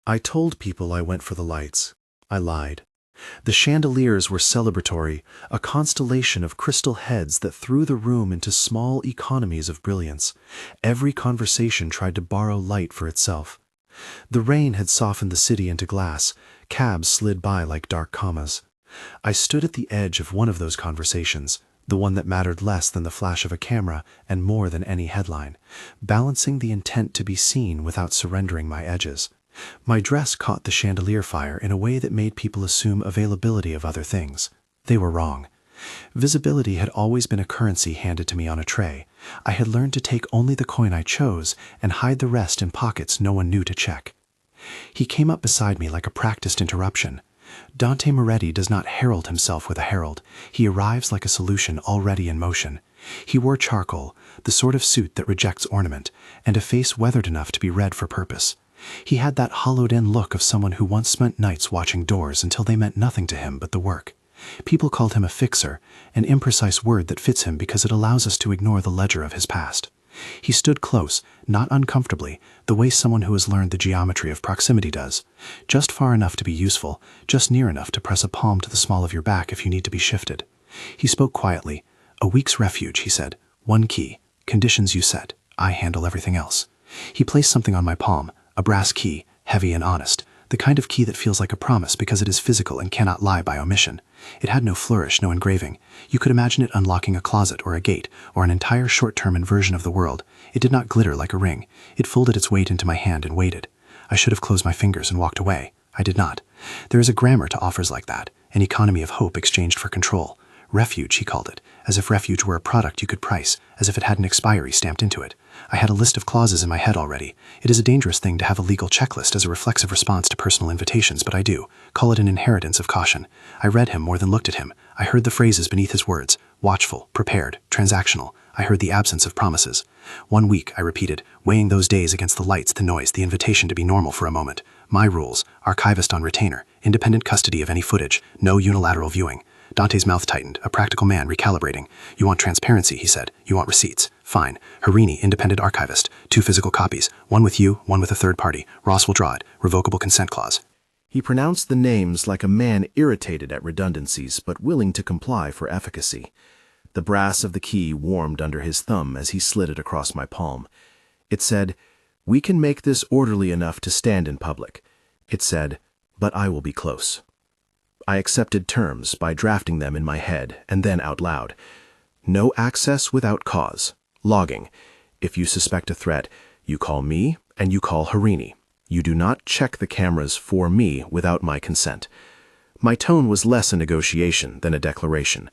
I told people I went for the lights. I lied. The chandeliers were celebratory, a constellation of crystal heads that threw the room into small economies of brilliance. Every conversation tried to borrow light for itself. The rain had softened the city into glass. Cabs slid by like dark commas. I stood at the edge of one of those conversations, the one that mattered less than the flash of a camera and more than any headline, balancing the intent to be seen without surrendering my edges. My dress caught the chandelier fire in a way that made people assume availability of other things. They were wrong. Visibility had always been a currency handed to me on a tray. I had learned to take only the coin I chose and hide the rest in pockets no one knew to check. He came up beside me like a practiced interruption. Dante Moretti does not herald himself with a herald. He arrives like a solution already in motion. He wore charcoal, the sort of suit that rejects ornament, and a face weathered enough to be read for purpose. He had that hollowed-in look of someone who once spent nights watching doors until they meant nothing to him but the work. People called him a fixer, an imprecise word that fits him because it allows us to ignore the ledger of his past. He stood close, not uncomfortably, the way someone who has learned the geometry of proximity does. Just far enough to be useful, just near enough to press a palm to the small of your back if you need to be shifted. He spoke quietly. "A week's refuge," he said. "One key. Conditions you set. I handle everything else." He placed something on my palm, a brass key, heavy and honest, the kind of key that feels like a promise because it is physical and cannot lie by omission. It had no flourish, no engraving. You could imagine it unlocking a closet or a gate or an entire short-term inversion of the world. It did not glitter like a ring. It folded its weight into my hand and waited. I should have closed my fingers and walked away. I did not. There is a grammar to offers like that, an economy of hope exchanged for control. Refuge, he called it, as if refuge were a product you could price, as if it had an expiry stamped into it. I had a list of clauses in my head already. It is a dangerous thing to have a legal checklist as a reflexive response to personal invitations, but I do. Call it an inheritance of caution. I read him more than looked at him. I heard the phrases beneath his words. Watchful, prepared, transactional. I heard the absence of promises. 1 week, I repeated, weighing those days against the lights, the noise, the invitation to be normal for a moment. My rules, archivist on retainer, independent custody of any footage, no unilateral viewing. Dante's mouth tightened, a practical man recalibrating. "You want transparency," he said. "You want receipts. Fine. Harini, independent archivist. 2 physical copies. One with you, one with a third party. Ross will draw it. Revocable consent clause." He pronounced the names like a man irritated at redundancies but willing to comply for efficacy. The brass of the key warmed under his thumb as he slid it across my palm. It said, "We can make this orderly enough to stand in public." It said, "But I will be close." I accepted terms by drafting them in my head and then out loud. No access without cause. Logging. If you suspect a threat, you call me and you call Harini. You do not check the cameras for me without my consent. My tone was less a negotiation than a declaration.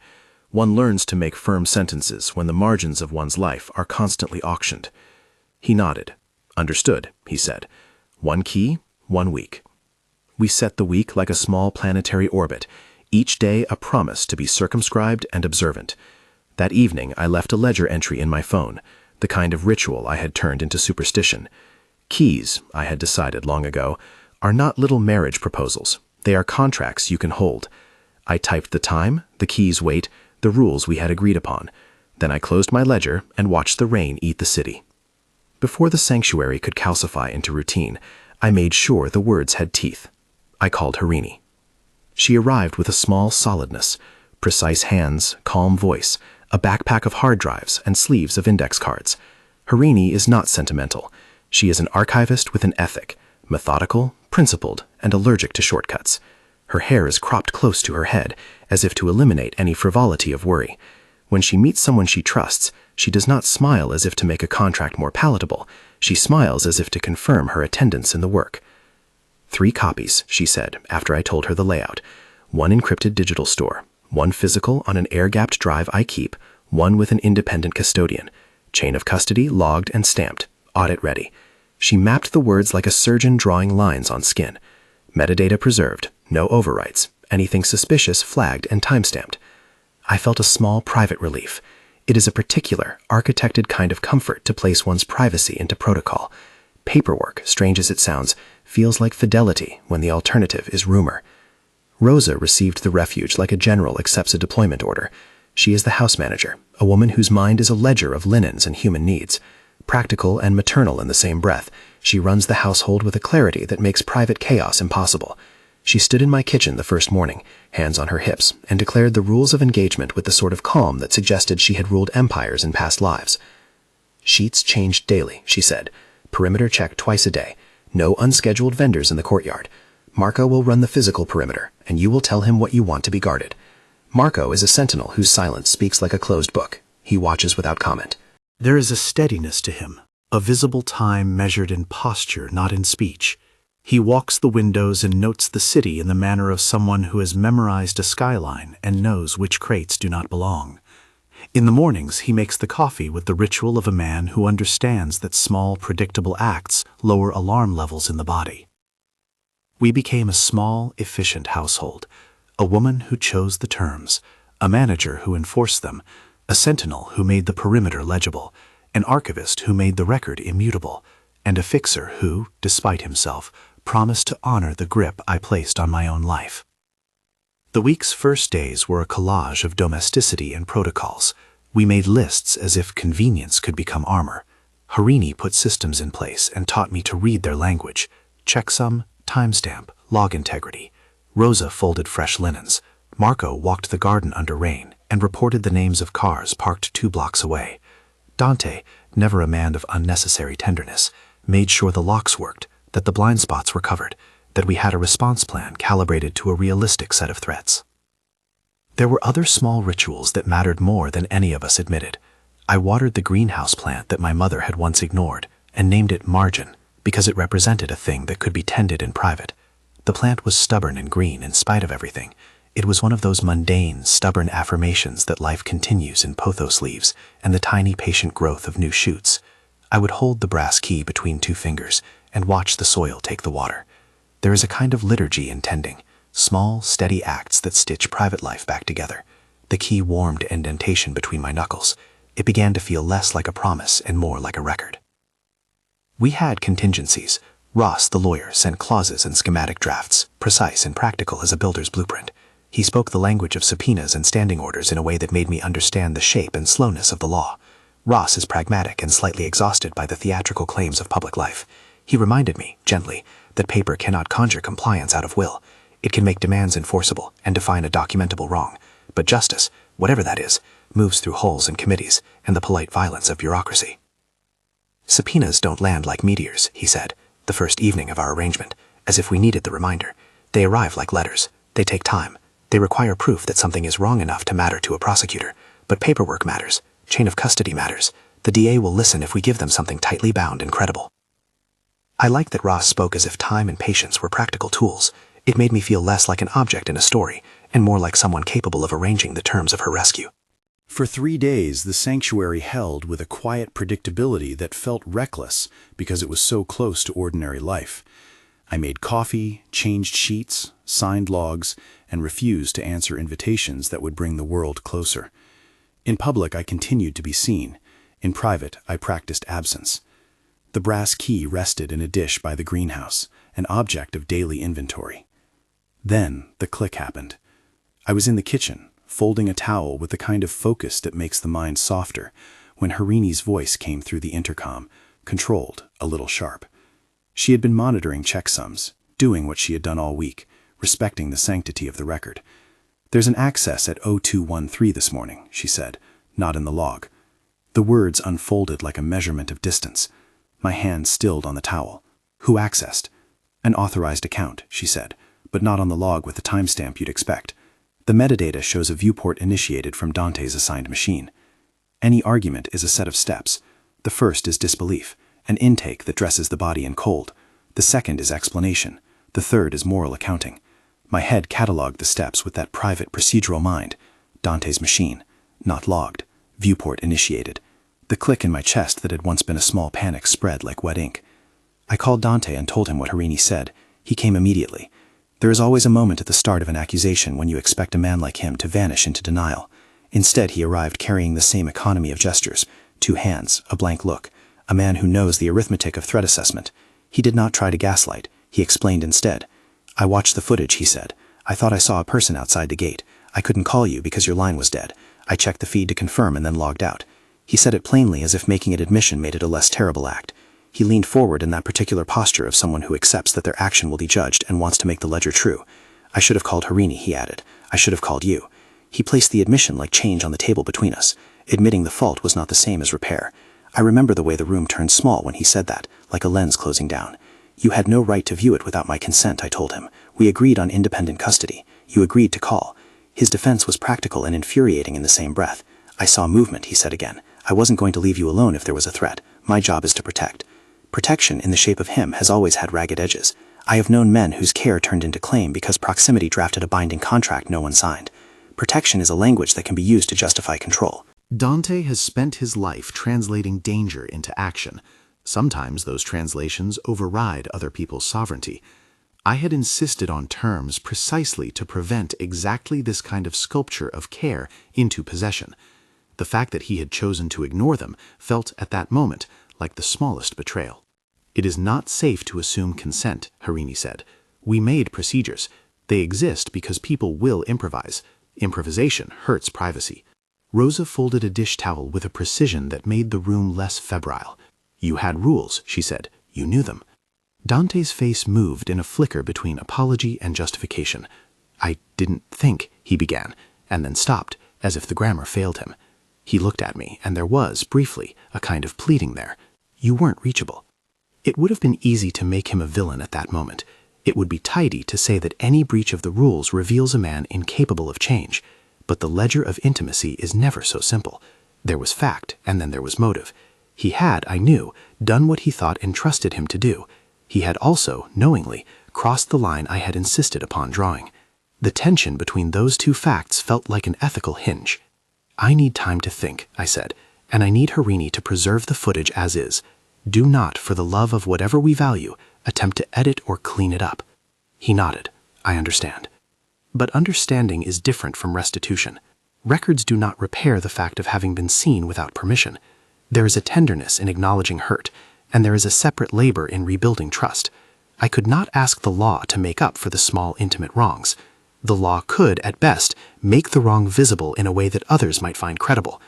One learns to make firm sentences when the margins of one's life are constantly auctioned. He nodded. "Understood," he said. 1 key, 1 week. We set the week like a small planetary orbit, each day a promise to be circumscribed and observant. That evening I left a ledger entry in my phone, the kind of ritual I had turned into superstition. Keys, I had decided long ago, are not little marriage proposals. They are contracts you can hold. I typed the time, the key's weight, the rules we had agreed upon. Then I closed my ledger and watched the rain eat the city. Before the sanctuary could calcify into routine, I made sure the words had teeth. I called Harini. She arrived with a small solidness, precise hands, calm voice, a backpack of hard drives and sleeves of index cards. Harini is not sentimental. She is an archivist with an ethic, methodical, principled, and allergic to shortcuts. Her hair is cropped close to her head, as if to eliminate any frivolity of worry. When she meets someone she trusts, she does not smile as if to make a contract more palatable. She smiles as if to confirm her attendance in the work. 3 copies, she said, after I told her the layout. 1 encrypted digital store, 1 physical on an air-gapped drive I keep, 1 with an independent custodian. Chain of custody logged and stamped. Audit ready. She mapped the words like a surgeon drawing lines on skin. Metadata preserved, no overwrites, anything suspicious flagged and timestamped. I felt a small private relief. It is a particular, architected kind of comfort to place one's privacy into protocol. Paperwork, strange as it sounds, feels like fidelity when the alternative is rumor. Rosa received the refuge like a general accepts a deployment order. She is the house manager, a woman whose mind is a ledger of linens and human needs. practical and maternal in the same breath. She runs the household with a clarity that makes private chaos impossible. She stood in my kitchen the first morning, hands on her hips, and declared the rules of engagement with the sort of calm that suggested she had ruled empires in past lives. "Sheets changed daily," she said. "Perimeter check twice a day. No unscheduled vendors in the courtyard. Marco will run the physical perimeter, and you will tell him what you want to be guarded." Marco is a sentinel whose silence speaks like a closed book. He watches without comment. There is a steadiness to him, a visible time measured in posture, not in speech. He walks the windows and notes the city in the manner of someone who has memorized a skyline and knows which crates do not belong. In the mornings, he makes the coffee with the ritual of a man who understands that small, predictable acts lower alarm levels in the body. We became a small, efficient household, a woman who chose the terms, a manager who enforced them, a sentinel who made the perimeter legible, an archivist who made the record immutable, and a fixer who, despite himself, promised to honor the grip I placed on my own life. The week's first days were a collage of domesticity and protocols. We made lists as if convenience could become armor. Harini put systems in place and taught me to read their language: checksum, timestamp, log integrity. Rosa folded fresh linens. Marco walked the garden under rain and reported the names of cars parked 2 blocks away. Dante, never a man of unnecessary tenderness, made sure the locks worked, that the blind spots were covered, that we had a response plan calibrated to a realistic set of threats. There were other small rituals that mattered more than any of us admitted. I watered the greenhouse plant that my mother had once ignored and named it Margin because it represented a thing that could be tended in private. The plant was stubborn and green in spite of everything. It was one of those mundane, stubborn affirmations that life continues in pothos leaves and the tiny, patient growth of new shoots. I would hold the brass key between 2 fingers and watch the soil take the water. There is a kind of liturgy in tending, small, steady acts that stitch private life back together. The key warmed indentation between my knuckles. It began to feel less like a promise and more like a record. We had contingencies. Ross, the lawyer, sent clauses and schematic drafts, precise and practical as a builder's blueprint. He spoke the language of subpoenas and standing orders in a way that made me understand the shape and slowness of the law. Ross is pragmatic and slightly exhausted by the theatrical claims of public life. He reminded me, gently, that paper cannot conjure compliance out of will. It can make demands enforceable and define a documentable wrong. But justice, whatever that is, moves through holes in committees and the polite violence of bureaucracy. "Subpoenas don't land like meteors," he said, the first evening of our arrangement, as if we needed the reminder. "They arrive like letters. They take time. They require proof that something is wrong enough to matter to a prosecutor. But paperwork matters. Chain of custody matters. The DA will listen if we give them something tightly bound and credible." I liked that Ross spoke as if time and patience were practical tools. It made me feel less like an object in a story, and more like someone capable of arranging the terms of her rescue. For 3 days, the sanctuary held with a quiet predictability that felt reckless because it was so close to ordinary life. I made coffee, changed sheets, signed logs, and refused to answer invitations that would bring the world closer. In public, I continued to be seen. In private, I practiced absence. The brass key rested in a dish by the greenhouse, an object of daily inventory. Then the click happened. I was in the kitchen, folding a towel with the kind of focus that makes the mind softer, when Harini's voice came through the intercom, controlled, a little sharp. She had been monitoring checksums, doing what she had done all week, respecting the sanctity of the record. "There's an access at 0213 this morning," she said, not in the log. The words unfolded like a measurement of distance. My hand stilled on the towel. "Who accessed?" "An authorized account," she said, "but not on the log with the timestamp you'd expect. The metadata shows a viewport initiated from Dante's assigned machine. Any argument is a set of steps. The first is disbelief, an intake that dresses the body in cold. The second is explanation. The third is moral accounting. My head cataloged the steps with that private procedural mind. Dante's machine, not logged. Viewport initiated. The click in my chest that had once been a small panic spread like wet ink. I called Dante and told him what Harini said. He came immediately. There is always a moment at the start of an accusation when you expect a man like him to vanish into denial. Instead, he arrived carrying the same economy of gestures, 2 hands, a blank look, a man who knows the arithmetic of threat assessment. He did not try to gaslight. He explained instead. "I watched the footage," he said. "I thought I saw a person outside the gate. I couldn't call you because your line was dead. I checked the feed to confirm and then logged out." He said it plainly, as if making an admission made it a less terrible act. He leaned forward in that particular posture of someone who accepts that their action will be judged and wants to make the ledger true. I should have called Harini, he added. I should have called you. He placed the admission like change on the table between us. Admitting the fault was not the same as repair. I remember the way the room turned small when he said that, like a lens closing down. You had no right to view it without my consent, I told him. We agreed on independent custody. You agreed to call. His defense was practical and infuriating in the same breath. I saw movement, he said again. I wasn't going to leave you alone if there was a threat. My job is to protect. Protection, in the shape of him, has always had ragged edges. I have known men whose care turned into claim because proximity drafted a binding contract no one signed. Protection is a language that can be used to justify control. Dante has spent his life translating danger into action. Sometimes those translations override other people's sovereignty. I had insisted on terms precisely to prevent exactly this kind of sculpture of care into possession. The fact that he had chosen to ignore them felt at that moment like the smallest betrayal. It is not safe to assume consent, Harini said. We made procedures. They exist because people will improvise. Improvisation hurts privacy. Rosa folded a dish towel with a precision that made the room less febrile. You had rules, she said. You knew them. Dante's face moved in a flicker between apology and justification. I didn't think, he began, and then stopped, as if the grammar failed him. He looked at me, and there was, briefly, a kind of pleading there. You weren't reachable. It would have been easy to make him a villain at that moment. It would be tidy to say that any breach of the rules reveals a man incapable of change. But the ledger of intimacy is never so simple. There was fact, and then there was motive. He had, I knew, done what he thought entrusted him to do. He had also, knowingly, crossed the line I had insisted upon drawing. The tension between those two facts felt like an ethical hinge. I need time to think, I said, and I need Harini to preserve the footage as is. Do not, for the love of whatever we value, attempt to edit or clean it up. He nodded. I understand. But understanding is different from restitution. Records do not repair the fact of having been seen without permission. There is a tenderness in acknowledging hurt, and there is a separate labor in rebuilding trust. I could not ask the law to make up for the small, intimate wrongs. The law could, at best, make the wrong visible in a way that others might find credible.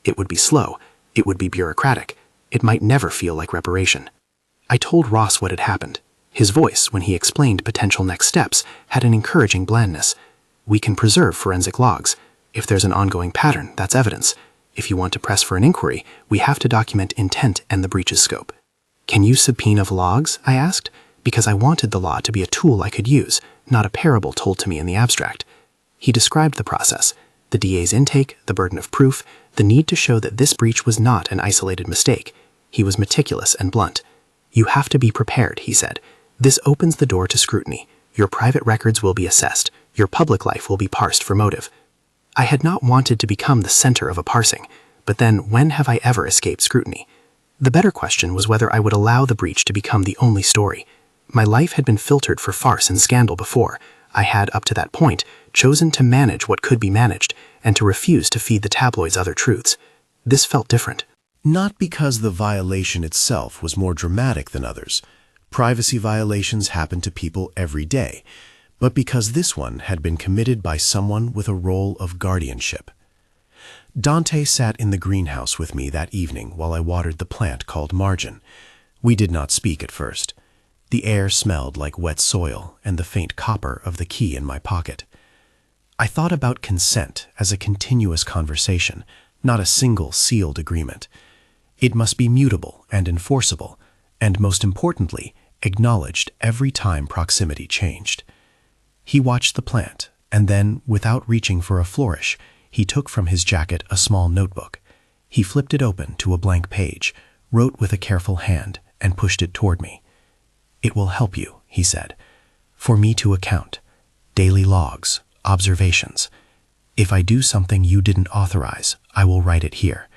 It would be slow. It would be bureaucratic. It might never feel like reparation. I told Ross what had happened. His voice, when he explained potential next steps, had an encouraging blandness. We can preserve forensic logs. If there's an ongoing pattern, that's evidence. If you want to press for an inquiry, we have to document intent and the breach's scope. Can you subpoena logs? I asked, because I wanted the law to be a tool I could use, not a parable told to me in the abstract. He described the process, the DA's intake, the burden of proof, the need to show that this breach was not an isolated mistake. He was meticulous and blunt. You have to be prepared, he said. This opens the door to scrutiny. Your private records will be assessed. Your public life will be parsed for motive. I had not wanted to become the center of a parsing, but then when have I ever escaped scrutiny? The better question was whether I would allow the breach to become the only story. My life had been filtered for farce and scandal before. I had, up to that point, chosen to manage what could be managed and to refuse to feed the tabloids other truths. This felt different. Not because the violation itself was more dramatic than others. Privacy violations happen to people every day, but because this one had been committed by someone with a role of guardianship. Dante sat in the greenhouse with me that evening while I watered the plant called Margin. We did not speak at first. The air smelled like wet soil and the faint copper of the key in my pocket. I thought about consent as a continuous conversation, not a single sealed agreement. It must be mutable and enforceable, and most importantly, acknowledged every time proximity changed. He watched the plant, and then, without reaching for a flourish, he took from his jacket a small notebook. He flipped it open to a blank page, wrote with a careful hand, and pushed it toward me. "It will help you," he said, "for me to account. Daily logs, observations. If I do something you didn't authorize, I will write it here.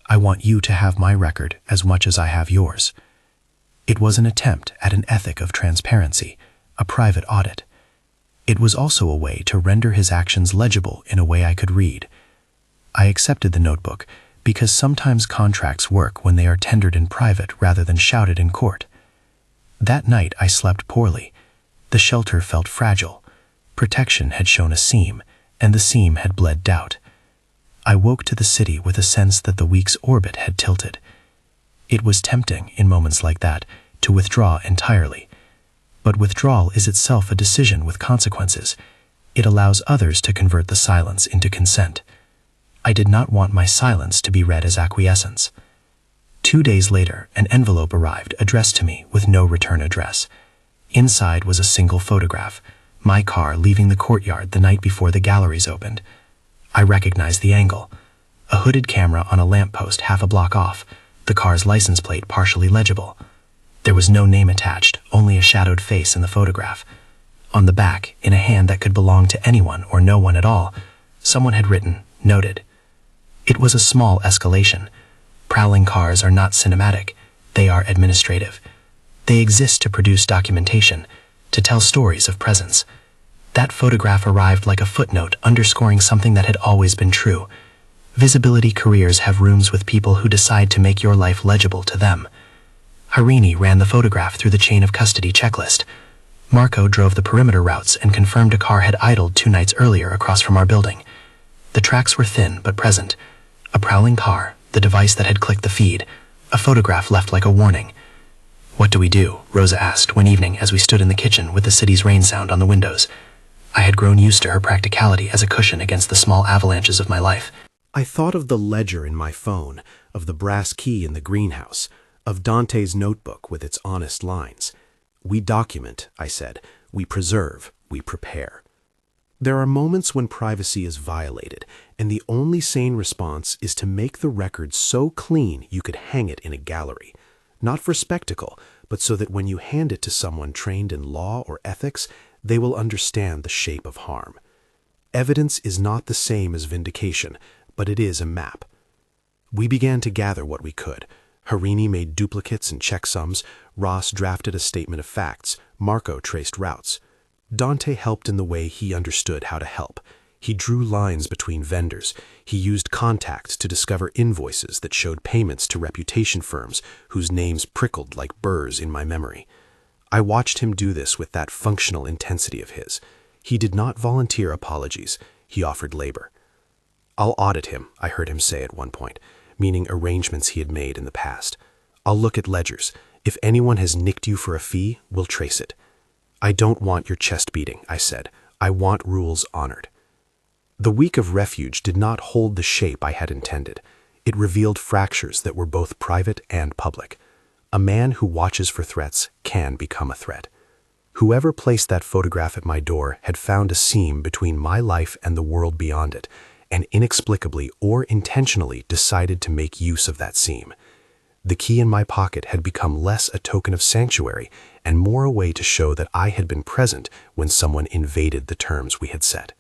I want you to have my record as much as I have yours." It was an attempt at an ethic of transparency, a private audit. It was also a way to render his actions legible in a way I could read. I accepted the notebook because sometimes contracts work when they are tendered in private rather than shouted in court. That night I slept poorly. The shelter felt fragile. Protection had shown a seam, and the seam had bled doubt. I woke to the city with a sense that the week's orbit had tilted. It was tempting, in moments like that, to withdraw entirely. But withdrawal is itself a decision with consequences. It allows others to convert the silence into consent. I did not want my silence to be read as acquiescence. 2 days later, an envelope arrived addressed to me with no return address. Inside was a single photograph, my car leaving the courtyard the night before the galleries opened. I recognized the angle. A hooded camera on a lamppost half a block off, the car's license plate partially legible. There was no name attached, only a shadowed face in the photograph. On the back, in a hand that could belong to anyone or no one at all, someone had written, "Noted." It was a small escalation. Prowling cars are not cinematic, they are administrative. They exist to produce documentation, to tell stories of presence. That photograph arrived like a footnote underscoring something that had always been true. Visibility careers have rooms with people who decide to make your life legible to them. Harini ran the photograph through the chain of custody checklist. Marco drove the perimeter routes and confirmed a car had idled 2 nights earlier across from our building. The tracks were thin but present. A prowling car, the device that had clicked the feed, a photograph left like a warning. "What do we do?" Rosa asked one evening as we stood in the kitchen with the city's rain sound on the windows. I had grown used to her practicality as a cushion against the small avalanches of my life. I thought of the ledger in my phone, of the brass key in the greenhouse, of Dante's notebook with its honest lines. We document, I said. We preserve, we prepare. There are moments when privacy is violated, and the only sane response is to make the record so clean you could hang it in a gallery. Not for spectacle, but so that when you hand it to someone trained in law or ethics, they will understand the shape of harm. Evidence is not the same as vindication, but it is a map. We began to gather what we could. Harini made duplicates and checksums, Ross drafted a statement of facts, Marco traced routes. Dante helped in the way he understood how to help. He drew lines between vendors. He used contacts to discover invoices that showed payments to reputation firms whose names prickled like burrs in my memory. I watched him do this with that functional intensity of his. He did not volunteer apologies. He offered labor. "I'll audit him," I heard him say at one point, meaning arrangements he had made in the past. "I'll look at ledgers. If anyone has nicked you for a fee, we'll trace it." "I don't want your chest beating," I said. "I want rules honored." The week of refuge did not hold the shape I had intended. It revealed fractures that were both private and public. A man who watches for threats can become a threat. Whoever placed that photograph at my door had found a seam between my life and the world beyond it, and inexplicably or intentionally decided to make use of that seam. The key in my pocket had become less a token of sanctuary and more a way to show that I had been present when someone invaded the terms we had set.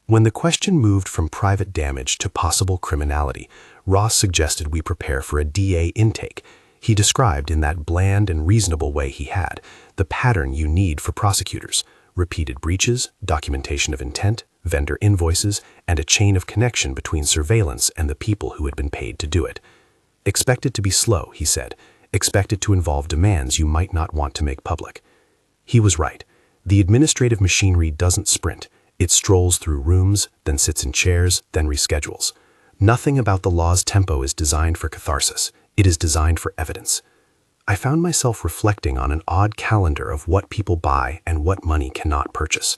When the question moved from private damage to possible criminality, Ross suggested we prepare for a DA intake. He described in that bland and reasonable way he had the pattern you need for prosecutors: repeated breaches, documentation of intent, vendor invoices, and a chain of connection between surveillance and the people who had been paid to do it. "Expect it to be slow," he said. "Expect it to involve demands you might not want to make public." He was right. The administrative machinery doesn't sprint. It strolls through rooms, then sits in chairs, then reschedules. Nothing about the law's tempo is designed for catharsis. It is designed for evidence. I found myself reflecting on an odd calendar of what people buy and what money cannot purchase.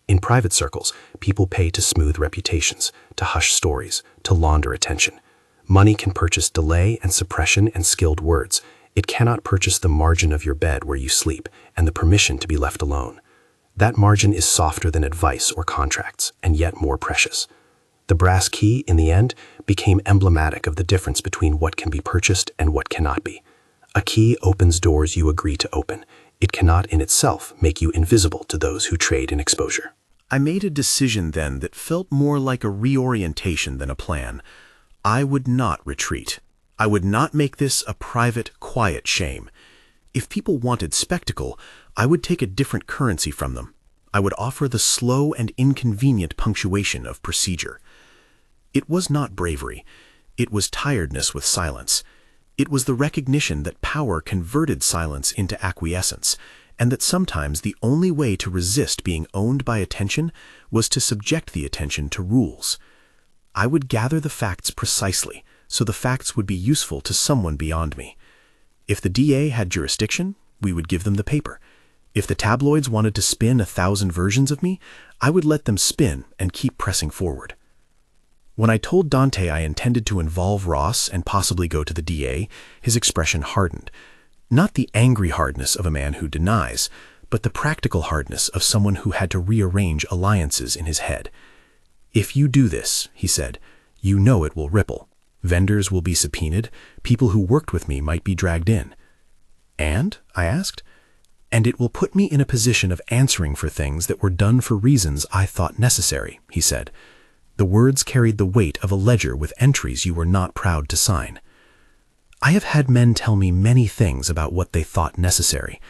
In private circles, people pay to smooth reputations, to hush stories, to launder attention. Money can purchase delay and suppression and skilled words. It cannot purchase the margin of your bed where you sleep and the permission to be left alone. That margin is softer than advice or contracts, and yet more precious. The brass key, in the end, became emblematic of the difference between what can be purchased and what cannot be. A key opens doors you agree to open. It cannot in itself make you invisible to those who trade in exposure. I made a decision then that felt more like a reorientation than a plan. I would not retreat. I would not make this a private, quiet shame. If people wanted spectacle, I would take a different currency from them. I would offer the slow and inconvenient punctuation of procedure. It was not bravery. It was tiredness with silence. It was the recognition that power converted silence into acquiescence, and that sometimes the only way to resist being owned by attention was to subject the attention to rules. I would gather the facts precisely, so the facts would be useful to someone beyond me. If the DA had jurisdiction, we would give them the paper. If the tabloids wanted to spin 1,000 versions of me, I would let them spin and keep pressing forward. When I told Dante I intended to involve Ross and possibly go to the DA, his expression hardened. Not the angry hardness of a man who denies, but the practical hardness of someone who had to rearrange alliances in his head. "If you do this," he said, "you know it will ripple. Vendors will be subpoenaed, people who worked with me might be dragged in." "And?" I asked. "And it will put me in a position of answering for things that were done for reasons I thought necessary," he said. The words carried the weight of a ledger with entries you were not proud to sign. I have had men tell me many things about what they thought necessary.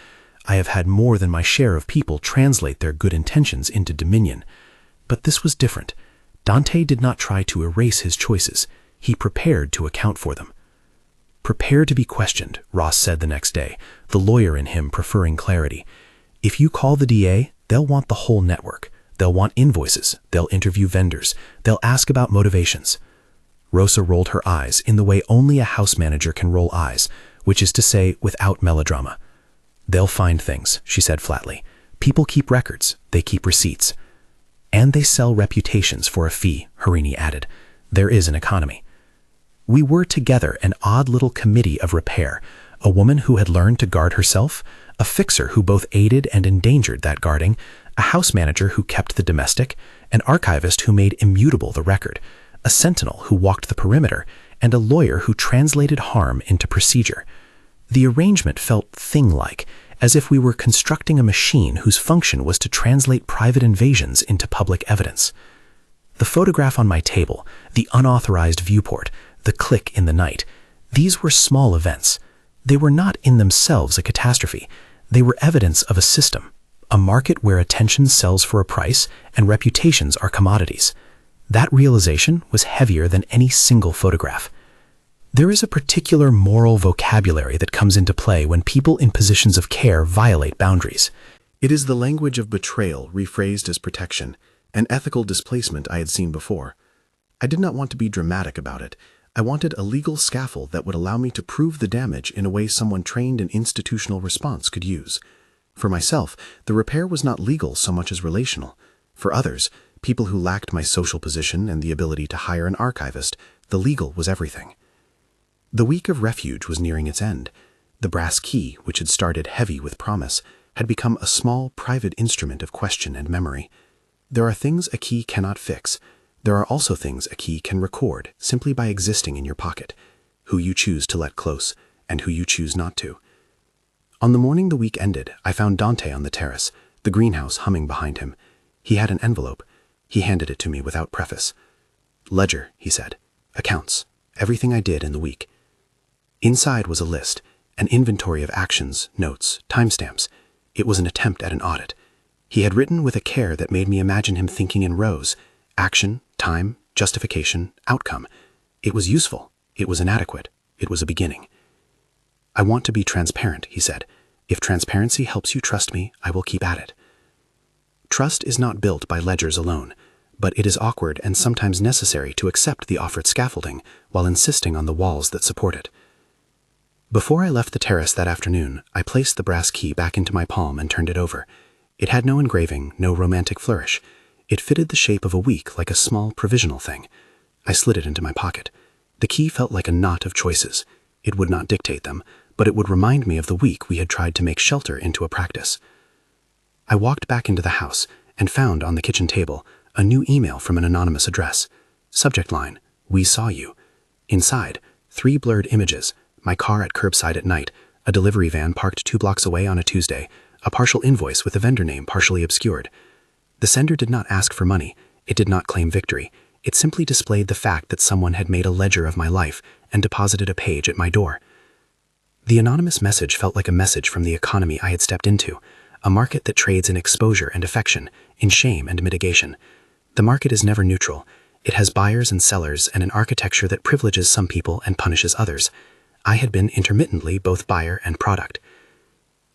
I have had more than my share of people translate their good intentions into dominion. But this was different. Dante did not try to erase his choices. He prepared to account for them. "Prepare to be questioned," Ross said the next day, the lawyer in him preferring clarity. "If you call the DA, they'll want the whole network. They'll want invoices. They'll interview vendors. They'll ask about motivations." Rosa rolled her eyes in the way only a house manager can roll eyes, which is to say, without melodrama. "They'll find things," she said flatly. "People keep records. They keep receipts." "And they sell reputations for a fee," Harini added. "There is an economy." We were together an odd little committee of repair, a woman who had learned to guard herself, a fixer who both aided and endangered that guarding, a house manager who kept the domestic, an archivist who made immutable the record, a sentinel who walked the perimeter, and a lawyer who translated harm into procedure. The arrangement felt thing-like, as if we were constructing a machine whose function was to translate private invasions into public evidence. The photograph on my table, the unauthorized viewport, the click in the night, these were small events. They were not in themselves a catastrophe. They were evidence of a system, a market where attention sells for a price and reputations are commodities. That realization was heavier than any single photograph. There is a particular moral vocabulary that comes into play when people in positions of care violate boundaries. It is the language of betrayal rephrased as protection, an ethical displacement I had seen before. I did not want to be dramatic about it. I wanted a legal scaffold that would allow me to prove the damage in a way someone trained in institutional response could use. For myself, the repair was not legal so much as relational. For others, people who lacked my social position and the ability to hire an archivist, the legal was everything. The week of refuge was nearing its end. The brass key, which had started heavy with promise, had become a small, private instrument of question and memory. There are things a key cannot fix. There are also things a key can record simply by existing in your pocket, who you choose to let close and who you choose not to. On the morning the week ended, I found Dante on the terrace, the greenhouse humming behind him. He had an envelope. He handed it to me without preface. "Ledger," he said. "Accounts. Everything I did in the week." Inside was a list, an inventory of actions, notes, timestamps. It was an attempt at an audit. He had written with a care that made me imagine him thinking in rows: action, time, justification, outcome. It was useful. It was inadequate. It was a beginning. "I want to be transparent," he said. "If transparency helps you trust me, I will keep at it." Trust is not built by ledgers alone, but it is awkward and sometimes necessary to accept the offered scaffolding while insisting on the walls that support it. Before I left the terrace that afternoon, I placed the brass key back into my palm and turned it over. It had no engraving, no romantic flourish. It fitted the shape of a week like a small provisional thing. I slid it into my pocket. The key felt like a knot of choices. It would not dictate them, but it would remind me of the week we had tried to make shelter into a practice. I walked back into the house and found on the kitchen table a new email from an anonymous address. Subject line: "We saw you." Inside, 3 blurred images: my car at curbside at night, a delivery van parked 2 blocks away on a Tuesday, a partial invoice with the vendor name partially obscured. The sender did not ask for money. It did not claim victory. It simply displayed the fact that someone had made a ledger of my life and deposited a page at my door. The anonymous message felt like a message from the economy I had stepped into, a market that trades in exposure and affection, in shame and mitigation. The market is never neutral. It has buyers and sellers and an architecture that privileges some people and punishes others. I had been intermittently both buyer and product.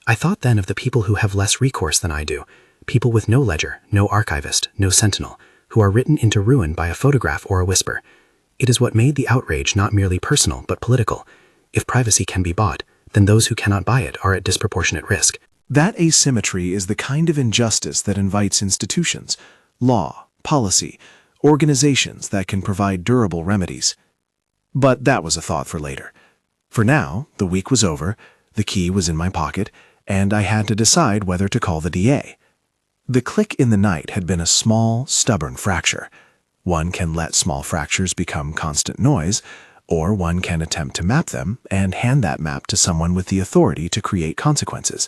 I thought then of the people who have less recourse than I do, people with no ledger, no archivist, no sentinel, who are written into ruin by a photograph or a whisper. It is what made the outrage not merely personal but political. If privacy can be bought, then those who cannot buy it are at disproportionate risk. That asymmetry is the kind of injustice that invites institutions, law, policy, organizations that can provide durable remedies. But that was a thought for later. For now, the week was over, the key was in my pocket, and I had to decide whether to call the DA. The click in the night had been a small, stubborn fracture. One can let small fractures become constant noise, or one can attempt to map them and hand that map to someone with the authority to create consequences.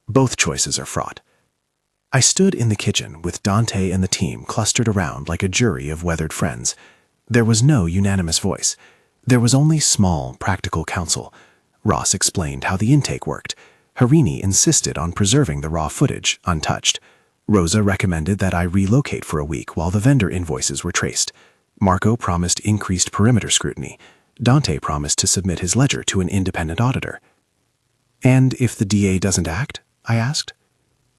Both choices are fraught. I stood in the kitchen with Dante and the team clustered around like a jury of weathered friends. There was no unanimous voice. There was only small, practical counsel. Ross explained how the intake worked. Harini insisted on preserving the raw footage, untouched. Rosa recommended that I relocate for a week while the vendor invoices were traced. Marco promised increased perimeter scrutiny. Dante promised to submit his ledger to an independent auditor. "And if the DA doesn't act?" I asked.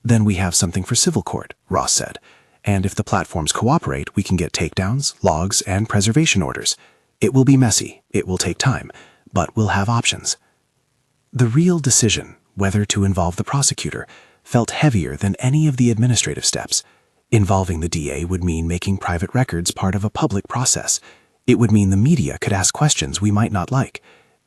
"Then we have something for civil court," Ross said. "And if the platforms cooperate, we can get takedowns, logs, and preservation orders. It will be messy, it will take time, but we'll have options." The real decision, whether to involve the prosecutor, felt heavier than any of the administrative steps. Involving the DA would mean making private records part of a public process. It would mean the media could ask questions we might not like.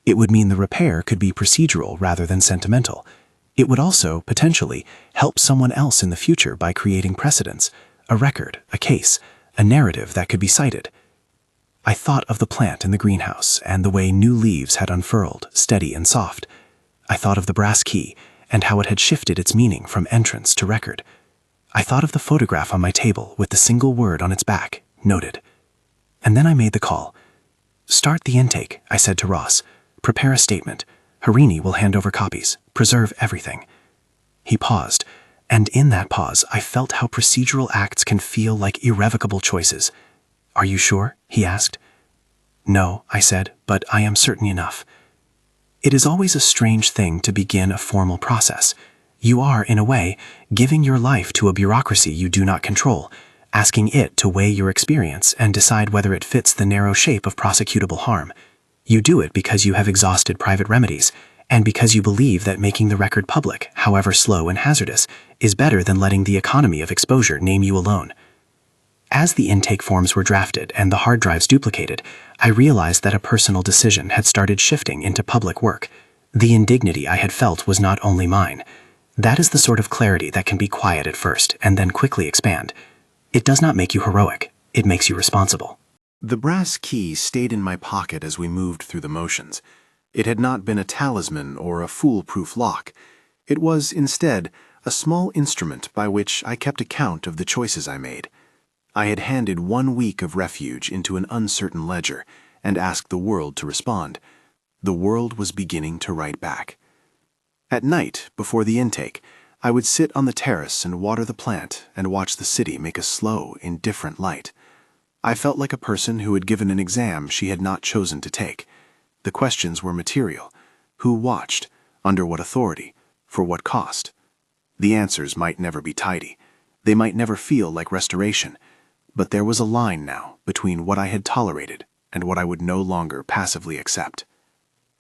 It would mean the repair could be procedural rather than sentimental. It would also, potentially, help someone else in the future by creating precedents, a record, a case, a narrative that could be cited. I thought of the plant in the greenhouse and the way new leaves had unfurled, steady and soft. I thought of the brass key and how it had shifted its meaning from entrance to record. I thought of the photograph on my table with the single word on its back, noted. And then I made the call. "Start the intake," I said to Ross. "Prepare a statement. Harini will hand over copies. Preserve everything." He paused, and in that pause I felt how procedural acts can feel like irrevocable choices. "Are you sure?" he asked. "No," I said, "but I am certain enough." It is always a strange thing to begin a formal process. You are, in a way, giving your life to a bureaucracy you do not control, asking it to weigh your experience and decide whether it fits the narrow shape of prosecutable harm. You do it because you have exhausted private remedies, and because you believe that making the record public, however slow and hazardous, is better than letting the economy of exposure name you alone. As the intake forms were drafted and the hard drives duplicated, I realized that a personal decision had started shifting into public work. The indignity I had felt was not only mine. That is the sort of clarity that can be quiet at first and then quickly expand. It does not make you heroic, it makes you responsible. The brass key stayed in my pocket as we moved through the motions. It had not been a talisman or a foolproof lock. It was, instead, a small instrument by which I kept account of the choices I made. I had handed 1 week of refuge into an uncertain ledger and asked the world to respond. The world was beginning to write back. At night, before the intake, I would sit on the terrace and water the plant and watch the city make a slow, indifferent light. I felt like a person who had given an exam she had not chosen to take. The questions were material. Who watched? Under what authority? For what cost? The answers might never be tidy. They might never feel like restoration. But there was a line now between what I had tolerated and what I would no longer passively accept.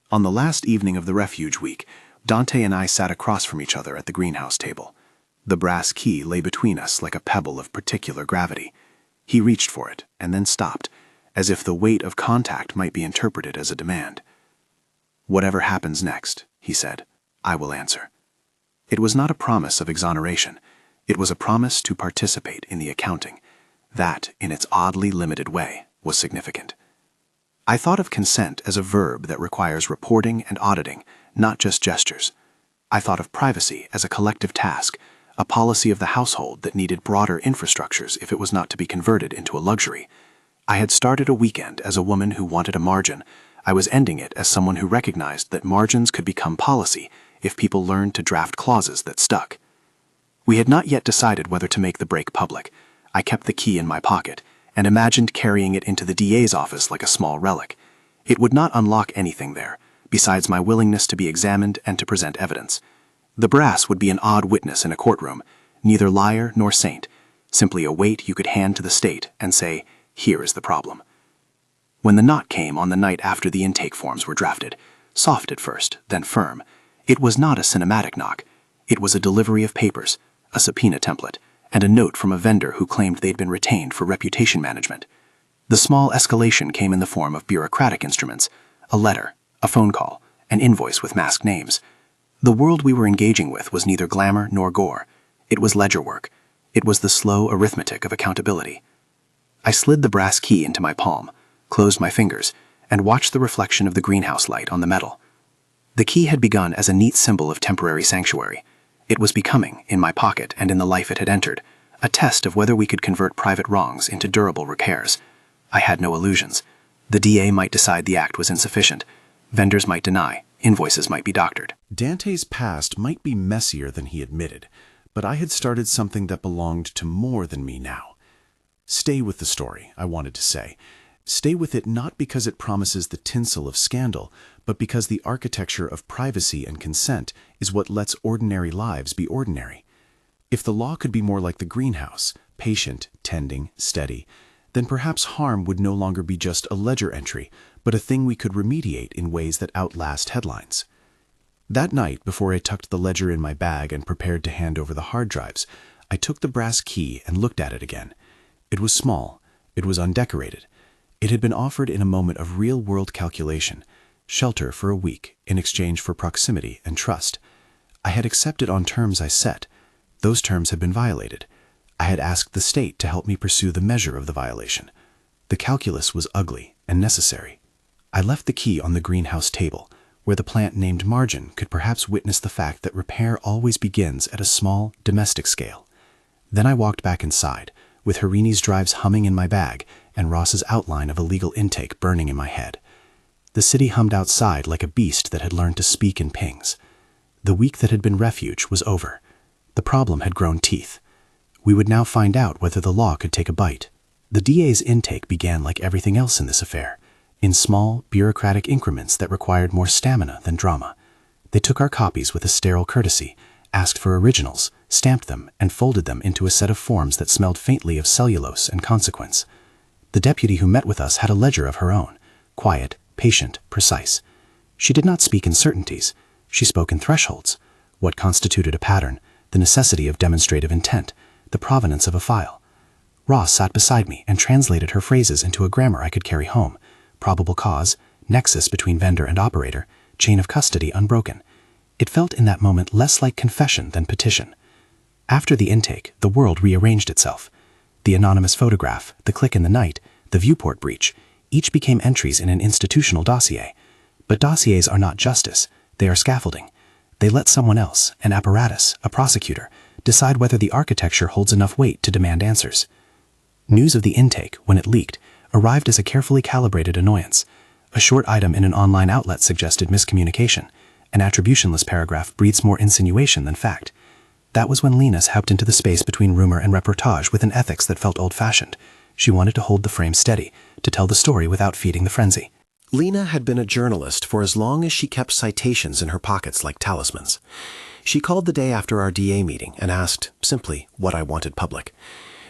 On the last evening of the refuge week, Dante and I sat across from each other at the greenhouse table. The brass key lay between us like a pebble of particular gravity. He reached for it and then stopped, as if the weight of contact might be interpreted as a demand. "Whatever happens next," he said, "I will answer." It was not a promise of exoneration. It was a promise to participate in the accounting. That, in its oddly limited way, was significant. I thought of consent as a verb that requires reporting and auditing, not just gestures. I thought of privacy as a collective task, a policy of the household that needed broader infrastructures if it was not to be converted into a luxury. I had started a weekend as a woman who wanted a margin. I was ending it as someone who recognized that margins could become policy if people learned to draft clauses that stuck. We had not yet decided whether to make the break public. I kept the key in my pocket and imagined carrying it into the DA's office like a small relic. It would not unlock anything there, besides my willingness to be examined and to present evidence. The brass would be an odd witness in a courtroom, neither liar nor saint. simply a weight you could hand to the state and say, "Here is the problem." When the knock came on the night after the intake forms were drafted, soft at first, then firm, it was not a cinematic knock. It was a delivery of papers, a subpoena template, and a note from a vendor who claimed they'd been retained for reputation management. The small escalation came in the form of bureaucratic instruments, a letter, a phone call, an invoice with masked names. The world we were engaging with was neither glamour nor gore. It was ledger work. It was the slow arithmetic of accountability. I slid the brass key into my palm, closed my fingers, and watched the reflection of the greenhouse light on the metal. The key had begun as a neat symbol of temporary sanctuary. It was becoming, in my pocket and in the life it had entered, a test of whether we could convert private wrongs into durable repairs. I had no illusions. The DA might decide the act was insufficient. Vendors might deny. Invoices might be doctored. Dante's past might be messier than he admitted, but I had started something that belonged to more than me now. Stay with the story, I wanted to say. Stay with it not because it promises the tinsel of scandal, but because the architecture of privacy and consent is what lets ordinary lives be ordinary. If the law could be more like the greenhouse, patient, tending, steady, then perhaps harm would no longer be just a ledger entry, but a thing we could remediate in ways that outlast headlines. That night, before I tucked the ledger in my bag and prepared to hand over the hard drives, I took the brass key and looked at it again. It was small. It was undecorated. It had been offered in a moment of real-world calculation, shelter for a week in exchange for proximity and trust. I had accepted on terms I set. Those terms had been violated. I had asked the state to help me pursue the measure of the violation. The calculus was ugly and necessary. I left the key on the greenhouse table, where the plant named Margin could perhaps witness the fact that repair always begins at a small, domestic scale. Then I walked back inside, with Harini's drives humming in my bag and Ross's outline of a legal intake burning in my head. The city hummed outside like a beast that had learned to speak in pings. The week that had been refuge was over. The problem had grown teeth. We would now find out whether the law could take a bite. The DA's intake began like everything else in this affair, in small, bureaucratic increments that required more stamina than drama. They took our copies with a sterile courtesy, asked for originals, stamped them, and folded them into a set of forms that smelled faintly of cellulose and consequence. The deputy who met with us had a ledger of her own, quiet, patient, precise. She did not speak in certainties. She spoke in thresholds. What constituted a pattern, the necessity of demonstrative intent, the provenance of a file. Ross sat beside me and translated her phrases into a grammar I could carry home. Probable cause, nexus between vendor and operator, chain of custody unbroken. It felt in that moment less like confession than petition. After the intake, the world rearranged itself. The anonymous photograph, the click in the night, the viewport breach, each became entries in an institutional dossier. But dossiers are not justice, they are scaffolding. They let someone else, an apparatus, a prosecutor, decide whether the architecture holds enough weight to demand answers. News of the intake, when it leaked, arrived as a carefully calibrated annoyance. A short item in an online outlet suggested miscommunication. An attributionless paragraph breathes more insinuation than fact. That was when Lena hopped into the space between rumor and reportage with an ethics that felt old-fashioned. She wanted to hold the frame steady, to tell the story without feeding the frenzy. Lena had been a journalist for as long as she kept citations in her pockets like talismans. She called the day after our DA meeting and asked, simply, what I wanted public.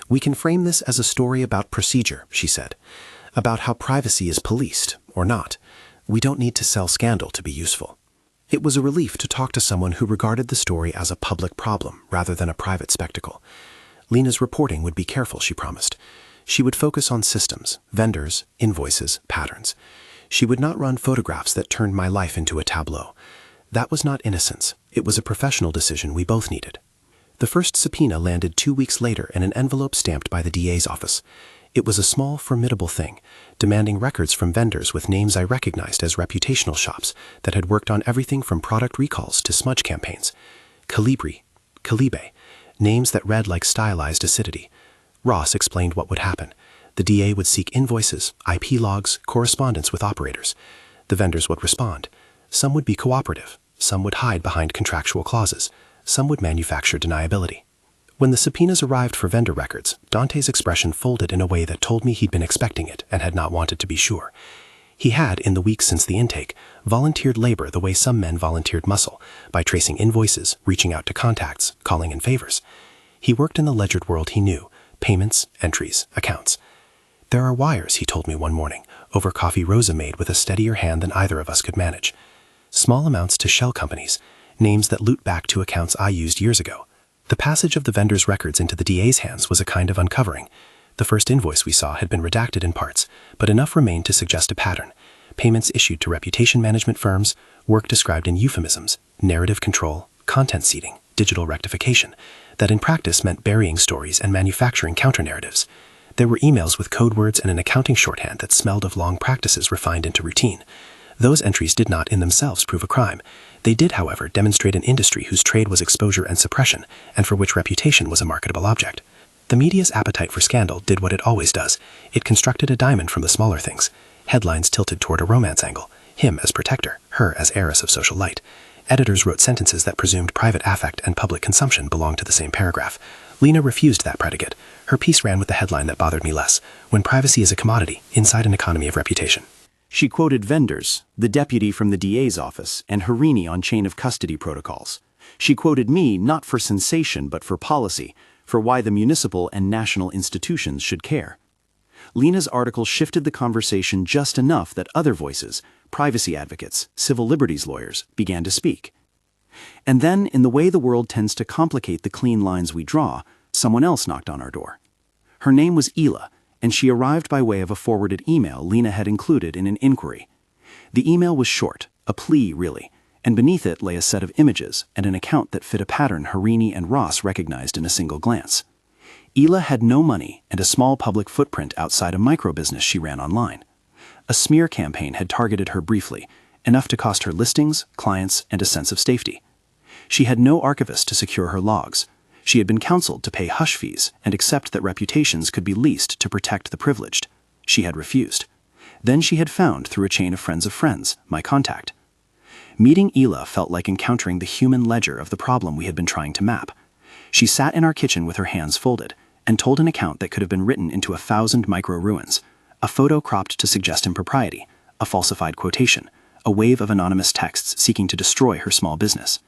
"We can frame this as a story about procedure," she said, "about how privacy is policed, or not. We don't need to sell scandal to be useful." It was a relief to talk to someone who regarded the story as a public problem rather than a private spectacle. Lena's reporting would be careful, she promised. She would focus on systems, vendors, invoices, patterns. She would not run photographs that turned my life into a tableau. That was not innocence. It was a professional decision we both needed. The first subpoena landed 2 weeks later in an envelope stamped by the DA's office. It was a small, formidable thing, demanding records from vendors with names I recognized as reputational shops that had worked on everything from product recalls to smudge campaigns. Calibri, Calibe, names that read like stylized acidity. Ross explained what would happen. The DA would seek invoices, IP logs, correspondence with operators. The vendors would respond. Some would be cooperative. Some would hide behind contractual clauses. Some would manufacture deniability. When the subpoenas arrived for vendor records, Dante's expression folded in a way that told me he'd been expecting it and had not wanted to be sure. He had, in the weeks since the intake, volunteered labor the way some men volunteered muscle, by tracing invoices, reaching out to contacts, calling in favors. He worked in the ledgered world he knew, payments, entries, accounts. There are wires, he told me one morning, over coffee Rosa made with a steadier hand than either of us could manage. Small amounts to shell companies, names that loop back to accounts I used years ago. The passage of the vendor's records into the DA's hands was a kind of uncovering. The first invoice we saw had been redacted in parts, but enough remained to suggest a pattern. Payments issued to reputation management firms, work described in euphemisms, narrative control, content seeding, digital rectification, that in practice meant burying stories and manufacturing counter-narratives. There were emails with code words and an accounting shorthand that smelled of long practices refined into routine. Those entries did not in themselves prove a crime. They did, however, demonstrate an industry whose trade was exposure and suppression, and for which reputation was a marketable object. The media's appetite for scandal did what it always does. It constructed a diamond from the smaller things. Headlines tilted toward a romance angle, him as protector, her as heiress of Socialite. Editors wrote sentences that presumed private affect and public consumption belonged to the same paragraph. Lena refused that predicate. Her piece ran with the headline that bothered me less: when privacy is a commodity, inside an economy of reputation. She quoted vendors, the deputy from the DA's office, and Harini on chain of custody protocols. She quoted me not for sensation but for policy, for why the municipal and national institutions should care. Lena's article shifted the conversation just enough that other voices, privacy advocates, civil liberties lawyers, began to speak. And then, in the way the world tends to complicate the clean lines we draw, someone else knocked on our door. Her name was Ela, and she arrived by way of a forwarded email Lena had included in an inquiry. The email was short, a plea really, and beneath it lay a set of images and an account that fit a pattern Harini and Ross recognized in a single glance. Ela had no money and a small public footprint outside a micro-business she ran online. A smear campaign had targeted her briefly, enough to cost her listings, clients, and a sense of safety. She had no archivist to secure her logs. She had been counseled to pay hush fees and accept that reputations could be leased to protect the privileged. She had refused. Then she had found, through a chain of friends, my contact. Meeting Ela felt like encountering the human ledger of the problem we had been trying to map. She sat in our kitchen with her hands folded and told an account that could have been written into 1,000 micro-ruins, a photo cropped to suggest impropriety, a falsified quotation, a wave of anonymous texts seeking to destroy her small business.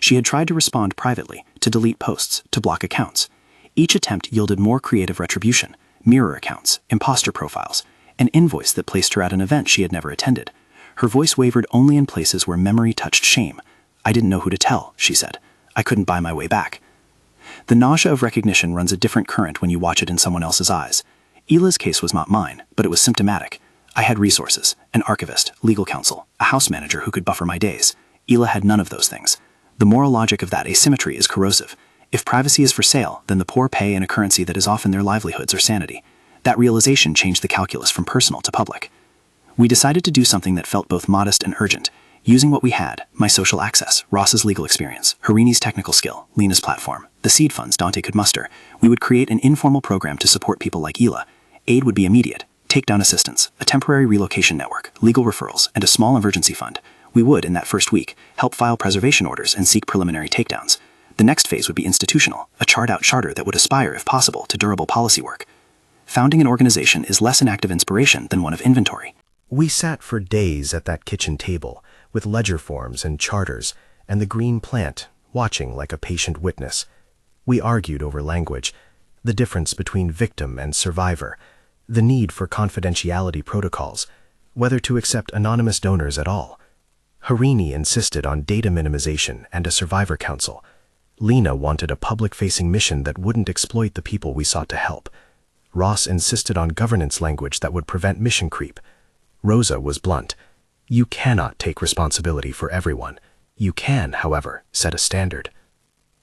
She had tried to respond privately, to delete posts, to block accounts. Each attempt yielded more creative retribution, mirror accounts, imposter profiles, an invoice that placed her at an event she had never attended. Her voice wavered only in places where memory touched shame. I didn't know who to tell, she said. I couldn't buy my way back. The nausea of recognition runs a different current when you watch it in someone else's eyes. Ela's case was not mine, but it was symptomatic. I had resources, an archivist, legal counsel, a house manager who could buffer my days. Ela had none of those things. The moral logic of that asymmetry is corrosive. If privacy is for sale, then the poor pay in a currency that is often their livelihoods or sanity. That realization changed the calculus from personal to public. We decided to do something that felt both modest and urgent. Using what we had, my social access, Ross's legal experience, Harini's technical skill, Lena's platform, the seed funds Dante could muster, we would create an informal program to support people like Ela. Aid would be immediate: takedown assistance, a temporary relocation network, legal referrals, and a small emergency fund. We would, in that first week, help file preservation orders and seek preliminary takedowns. The next phase would be institutional, a charred-out charter that would aspire, if possible, to durable policy work. Founding an organization is less an act of inspiration than one of inventory. We sat for days at that kitchen table, with ledger forms and charters, and the green plant, watching like a patient witness. We argued over language, the difference between victim and survivor, the need for confidentiality protocols, whether to accept anonymous donors at all. Harini insisted on data minimization and a survivor council. Lena wanted a public-facing mission that wouldn't exploit the people we sought to help. Ross insisted on governance language that would prevent mission creep. Rosa was blunt. You cannot take responsibility for everyone. You can, however, set a standard.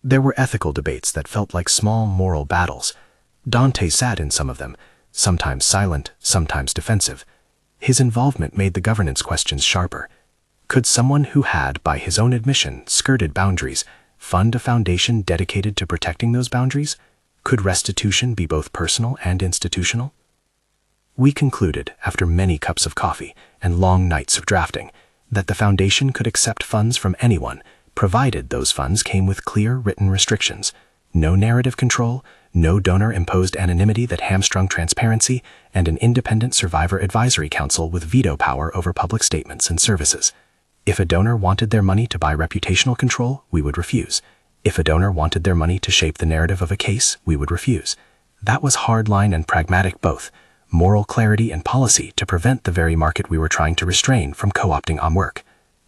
There were ethical debates that felt like small moral battles. Dante sat in some of them, sometimes silent, sometimes defensive. His involvement made the governance questions sharper. Could someone who had, by his own admission, skirted boundaries, fund a foundation dedicated to protecting those boundaries? Could restitution be both personal and institutional? We concluded, after many cups of coffee and long nights of drafting, that the foundation could accept funds from anyone, provided those funds came with clear written restrictions: no narrative control, no donor-imposed anonymity that hamstrung transparency, and an independent survivor advisory council with veto power over public statements and services. If a donor wanted their money to buy reputational control, we would refuse. If a donor wanted their money to shape the narrative of a case, we would refuse. That was hardline and pragmatic both, moral clarity and policy to prevent the very market we were trying to restrain from co-opting our work.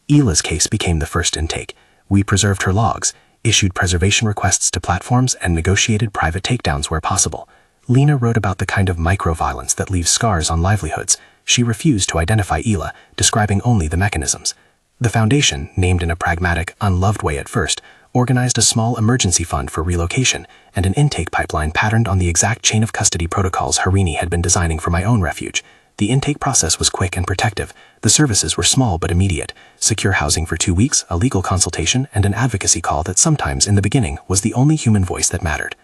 Ila's case became the first intake. We preserved her logs, issued preservation requests to platforms, and negotiated private takedowns where possible. Lena wrote about the kind of micro-violence that leaves scars on livelihoods. She refused to identify Ila, describing only the mechanisms. The foundation, named in a pragmatic, unloved way at first, organized a small emergency fund for relocation and an intake pipeline patterned on the exact chain of custody protocols Harini had been designing for my own refuge. The intake process was quick and protective. The services were small but immediate. Secure housing for 2 weeks, a legal consultation, and an advocacy call that sometimes, in the beginning, was the only human voice that mattered.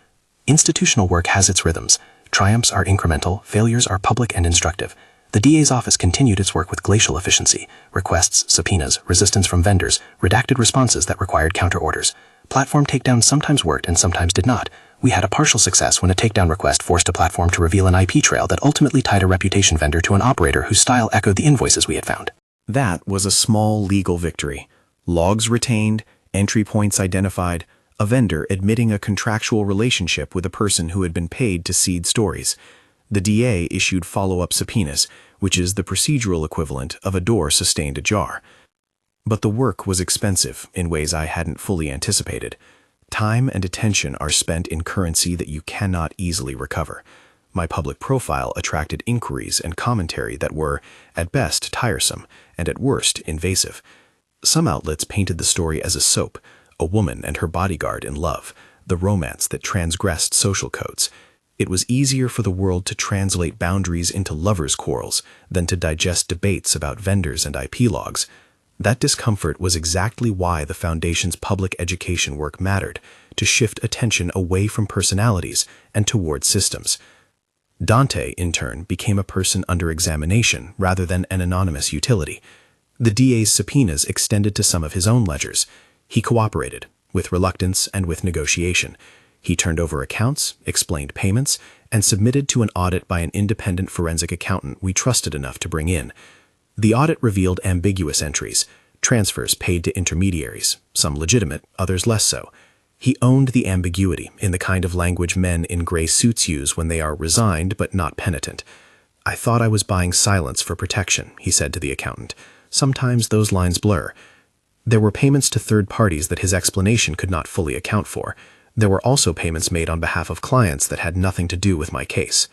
Institutional work has its rhythms. Triumphs are incremental, failures are public and instructive. The DA's office continued its work with glacial efficiency. Requests, subpoenas, resistance from vendors, redacted responses that required counter-orders. Platform takedowns sometimes worked and sometimes did not. We had a partial success when a takedown request forced a platform to reveal an IP trail that ultimately tied a reputation vendor to an operator whose style echoed the invoices we had found. That was a small legal victory. Logs retained, entry points identified, a vendor admitting a contractual relationship with a person who had been paid to seed stories. The DA issued follow-up subpoenas, which is the procedural equivalent of a door sustained ajar. But the work was expensive in ways I hadn't fully anticipated. Time and attention are spent in currency that you cannot easily recover. My public profile attracted inquiries and commentary that were, at best, tiresome, and at worst, invasive. Some outlets painted the story as a soap, a woman and her bodyguard in love, the romance that transgressed social codes. It was easier for the world to translate boundaries into lovers' quarrels than to digest debates about vendors and IP logs. That discomfort was exactly why the Foundation's public education work mattered, to shift attention away from personalities and toward systems. Dante, in turn, became a person under examination rather than an anonymous utility. The DA's subpoenas extended to some of his own ledgers. He cooperated, with reluctance and with negotiation. He turned over accounts, explained payments, and submitted to an audit by an independent forensic accountant we trusted enough to bring in. The audit revealed ambiguous entries, transfers paid to intermediaries, some legitimate, others less so. He owned the ambiguity in the kind of language men in gray suits use when they are resigned but not penitent. "I thought I was buying silence for protection," he said to the accountant. "Sometimes those lines blur." There were payments to third parties that his explanation could not fully account for. There were also payments made on behalf of clients that had nothing to do with my case.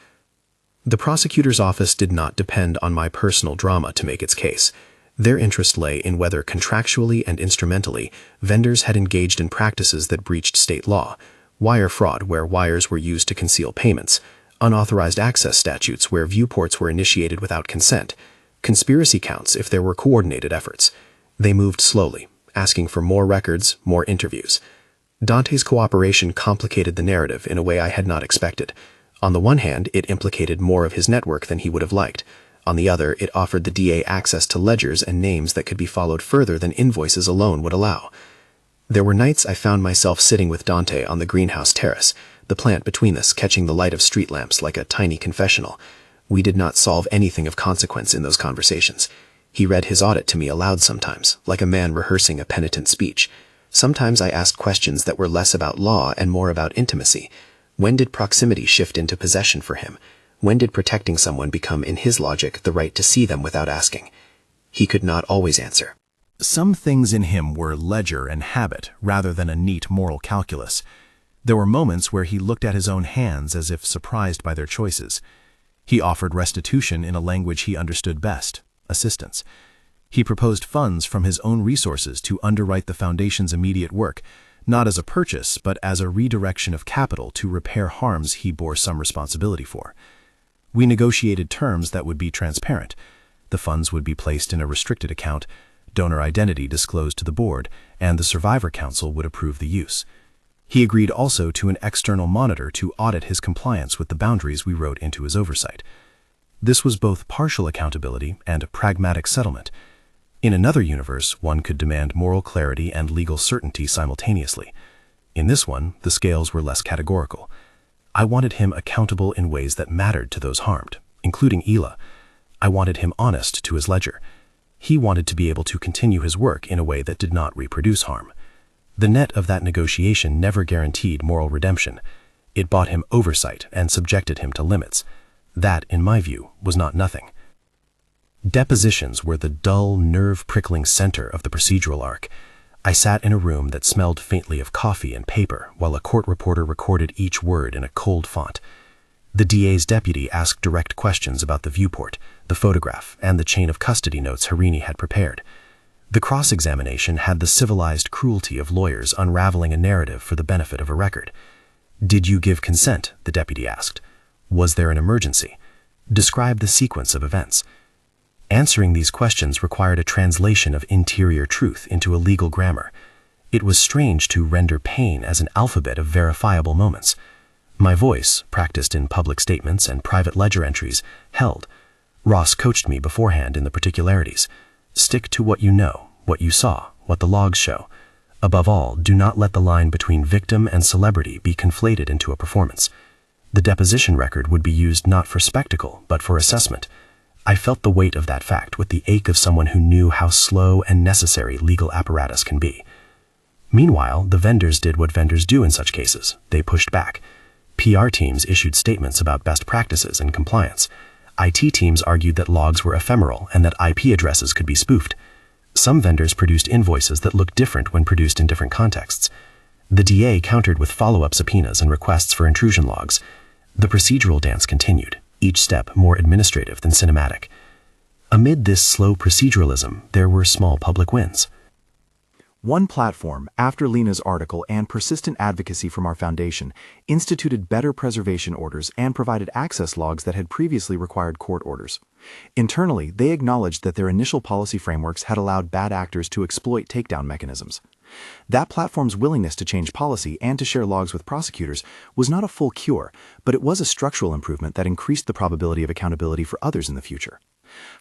The prosecutor's office did not depend on my personal drama to make its case. Their interest lay in whether contractually and instrumentally vendors had engaged in practices that breached state law, wire fraud where wires were used to conceal payments, unauthorized access statutes where viewports were initiated without consent, conspiracy counts if there were coordinated efforts. They moved slowly, asking for more records, more interviews. Dante's cooperation complicated the narrative in a way I had not expected. On the one hand, it implicated more of his network than he would have liked. On the other, it offered the DA access to ledgers and names that could be followed further than invoices alone would allow. There were nights I found myself sitting with Dante on the greenhouse terrace, the plant between us catching the light of street lamps like a tiny confessional. We did not solve anything of consequence in those conversations. He read his audit to me aloud sometimes, like a man rehearsing a penitent speech. Sometimes I asked questions that were less about law and more about intimacy. When did proximity shift into possession for him? When did protecting someone become, in his logic, the right to see them without asking? He could not always answer. Some things in him were ledger and habit rather than a neat moral calculus. There were moments where he looked at his own hands as if surprised by their choices. He offered restitution in a language he understood best, assistance. He proposed funds from his own resources to underwrite the Foundation's immediate work, not as a purchase, but as a redirection of capital to repair harms he bore some responsibility for. We negotiated terms that would be transparent. The funds would be placed in a restricted account, donor identity disclosed to the board, and the Survivor Council would approve the use. He agreed also to an external monitor to audit his compliance with the boundaries we wrote into his oversight. This was both partial accountability and a pragmatic settlement. In another universe, one could demand moral clarity and legal certainty simultaneously. In this one, the scales were less categorical. I wanted him accountable in ways that mattered to those harmed, including Ila. I wanted him honest to his ledger. He wanted to be able to continue his work in a way that did not reproduce harm. The net of that negotiation never guaranteed moral redemption. It bought him oversight and subjected him to limits. That, in my view, was not nothing. Depositions were the dull, nerve-prickling center of the procedural arc. I sat in a room that smelled faintly of coffee and paper while a court reporter recorded each word in a cold font. The DA's deputy asked direct questions about the viewport, the photograph, and the chain of custody notes Harini had prepared. The cross-examination had the civilized cruelty of lawyers unraveling a narrative for the benefit of a record. "Did you give consent?" the deputy asked. "Was there an emergency? Describe the sequence of events." Answering these questions required a translation of interior truth into a legal grammar. It was strange to render pain as an alphabet of verifiable moments. My voice, practiced in public statements and private ledger entries, held. Ross coached me beforehand in the particularities. Stick to what you know, what you saw, what the logs show. Above all, do not let the line between victim and celebrity be conflated into a performance. The deposition record would be used not for spectacle, but for assessment. I felt the weight of that fact with the ache of someone who knew how slow and necessary legal apparatus can be. Meanwhile, the vendors did what vendors do in such cases. They pushed back. PR teams issued statements about best practices and compliance. IT teams argued that logs were ephemeral and that IP addresses could be spoofed. Some vendors produced invoices that looked different when produced in different contexts. The DA countered with follow-up subpoenas and requests for intrusion logs. The procedural dance continued, each step more administrative than cinematic. Amid this slow proceduralism, there were small public wins. One platform, after Lena's article and persistent advocacy from our foundation, instituted better preservation orders and provided access logs that had previously required court orders. Internally, they acknowledged that their initial policy frameworks had allowed bad actors to exploit takedown mechanisms. That platform's willingness to change policy and to share logs with prosecutors was not a full cure, but it was a structural improvement that increased the probability of accountability for others in the future.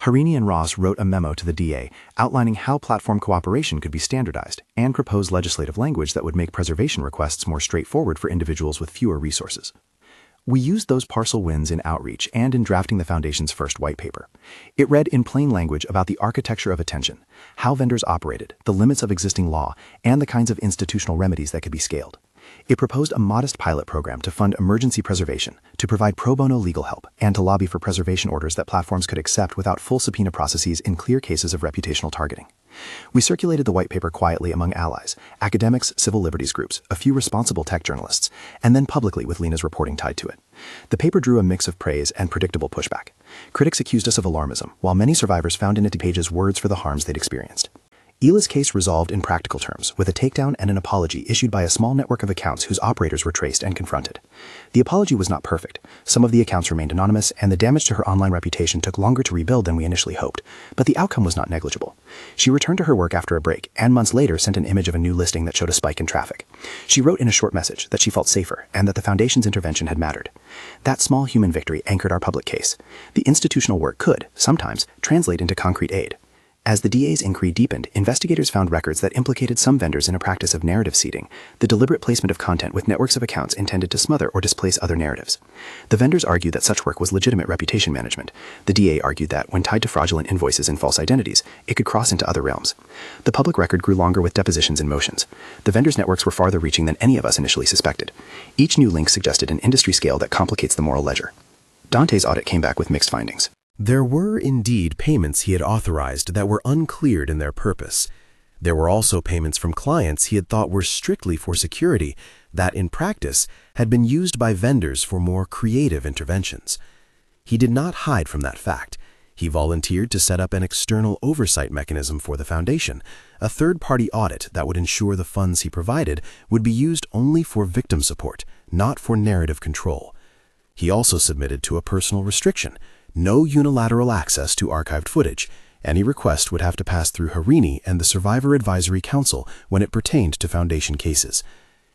Harini and Ross wrote a memo to the DA outlining how platform cooperation could be standardized and proposed legislative language that would make preservation requests more straightforward for individuals with fewer resources. We used those parcel wins in outreach and in drafting the Foundation's first white paper. It read in plain language about the architecture of attention, how vendors operated, the limits of existing law, and the kinds of institutional remedies that could be scaled. It proposed a modest pilot program to fund emergency preservation, to provide pro bono legal help, and to lobby for preservation orders that platforms could accept without full subpoena processes in clear cases of reputational targeting. We circulated the white paper quietly among allies, academics, civil liberties groups, a few responsible tech journalists, and then publicly with Lena's reporting tied to it. The paper drew a mix of praise and predictable pushback. Critics accused us of alarmism, while many survivors found in its pages words for the harms they'd experienced. Ila's case resolved in practical terms, with a takedown and an apology issued by a small network of accounts whose operators were traced and confronted. The apology was not perfect. Some of the accounts remained anonymous, and the damage to her online reputation took longer to rebuild than we initially hoped, but the outcome was not negligible. She returned to her work after a break, and months later sent an image of a new listing that showed a spike in traffic. She wrote in a short message that she felt safer, and that the Foundation's intervention had mattered. That small human victory anchored our public case. The institutional work could, sometimes, translate into concrete aid. As the DA's inquiry deepened, investigators found records that implicated some vendors in a practice of narrative seeding, the deliberate placement of content with networks of accounts intended to smother or displace other narratives. The vendors argued that such work was legitimate reputation management. The DA argued that, when tied to fraudulent invoices and false identities, it could cross into other realms. The public record grew longer with depositions and motions. The vendors' networks were farther reaching than any of us initially suspected. Each new link suggested an industry scale that complicates the moral ledger. Dante's audit came back with mixed findings. There were indeed payments he had authorized that were uncleared in their purpose. There were also payments from clients he had thought were strictly for security that, in practice, had been used by vendors for more creative interventions. He did not hide from that fact. He volunteered to set up an external oversight mechanism for the Foundation, a third-party audit that would ensure the funds he provided would be used only for victim support, not for narrative control. He also submitted to a personal restriction: no unilateral access to archived footage. Any request would have to pass through Harini and the Survivor Advisory Council when it pertained to Foundation cases.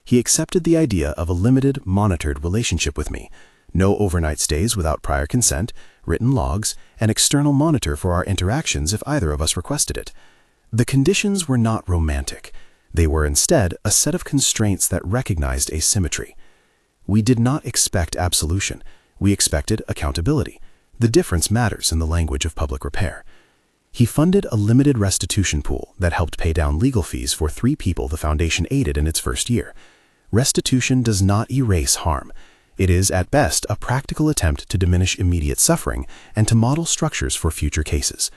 He accepted the idea of a limited, monitored relationship with me. No overnight stays without prior consent, written logs, an external monitor for our interactions if either of us requested it. The conditions were not romantic. They were instead a set of constraints that recognized asymmetry. We did not expect absolution. We expected accountability. The difference matters in the language of public repair. He funded a limited restitution pool that helped pay down legal fees for 3 people the Foundation aided in its first year. Restitution does not erase harm. It is, at best, a practical attempt to diminish immediate suffering and to model structures for future cases.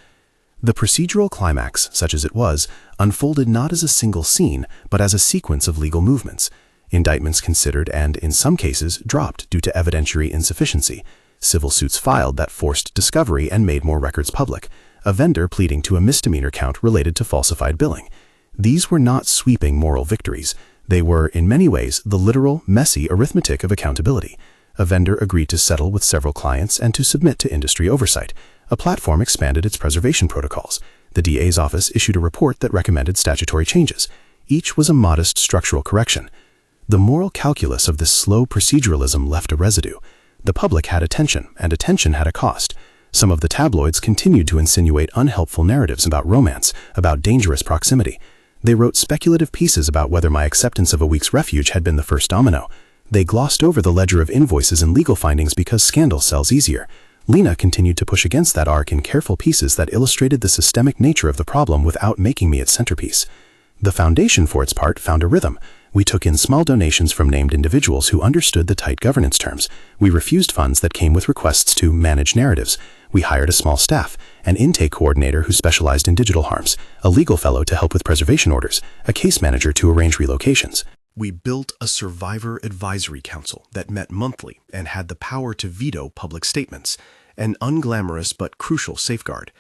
The procedural climax, such as it was, unfolded not as a single scene, but as a sequence of legal movements. Indictments considered and, in some cases, dropped due to evidentiary insufficiency. Civil suits filed that forced discovery and made more records public. A vendor pleading to a misdemeanor count related to falsified billing. These were not sweeping moral victories. They were, in many ways, the literal, messy arithmetic of accountability. A vendor agreed to settle with several clients and to submit to industry oversight. A platform expanded its preservation protocols. The DA's office issued a report that recommended statutory changes. Each was a modest structural correction. The moral calculus of this slow proceduralism left a residue. The public had attention, and attention had a cost. Some of the tabloids continued to insinuate unhelpful narratives about romance, about dangerous proximity. They wrote speculative pieces about whether my acceptance of a week's refuge had been the first domino. They glossed over the ledger of invoices and legal findings because scandal sells easier. Lena continued to push against that arc in careful pieces that illustrated the systemic nature of the problem without making me its centerpiece. The foundation, for its part, found a rhythm. We took in small donations from named individuals who understood the tight governance terms. We refused funds that came with requests to manage narratives. We hired a small staff, an intake coordinator who specialized in digital harms, a legal fellow to help with preservation orders, a case manager to arrange relocations. We built a survivor advisory council that met monthly and had the power to veto public statements, an unglamorous but crucial safeguard.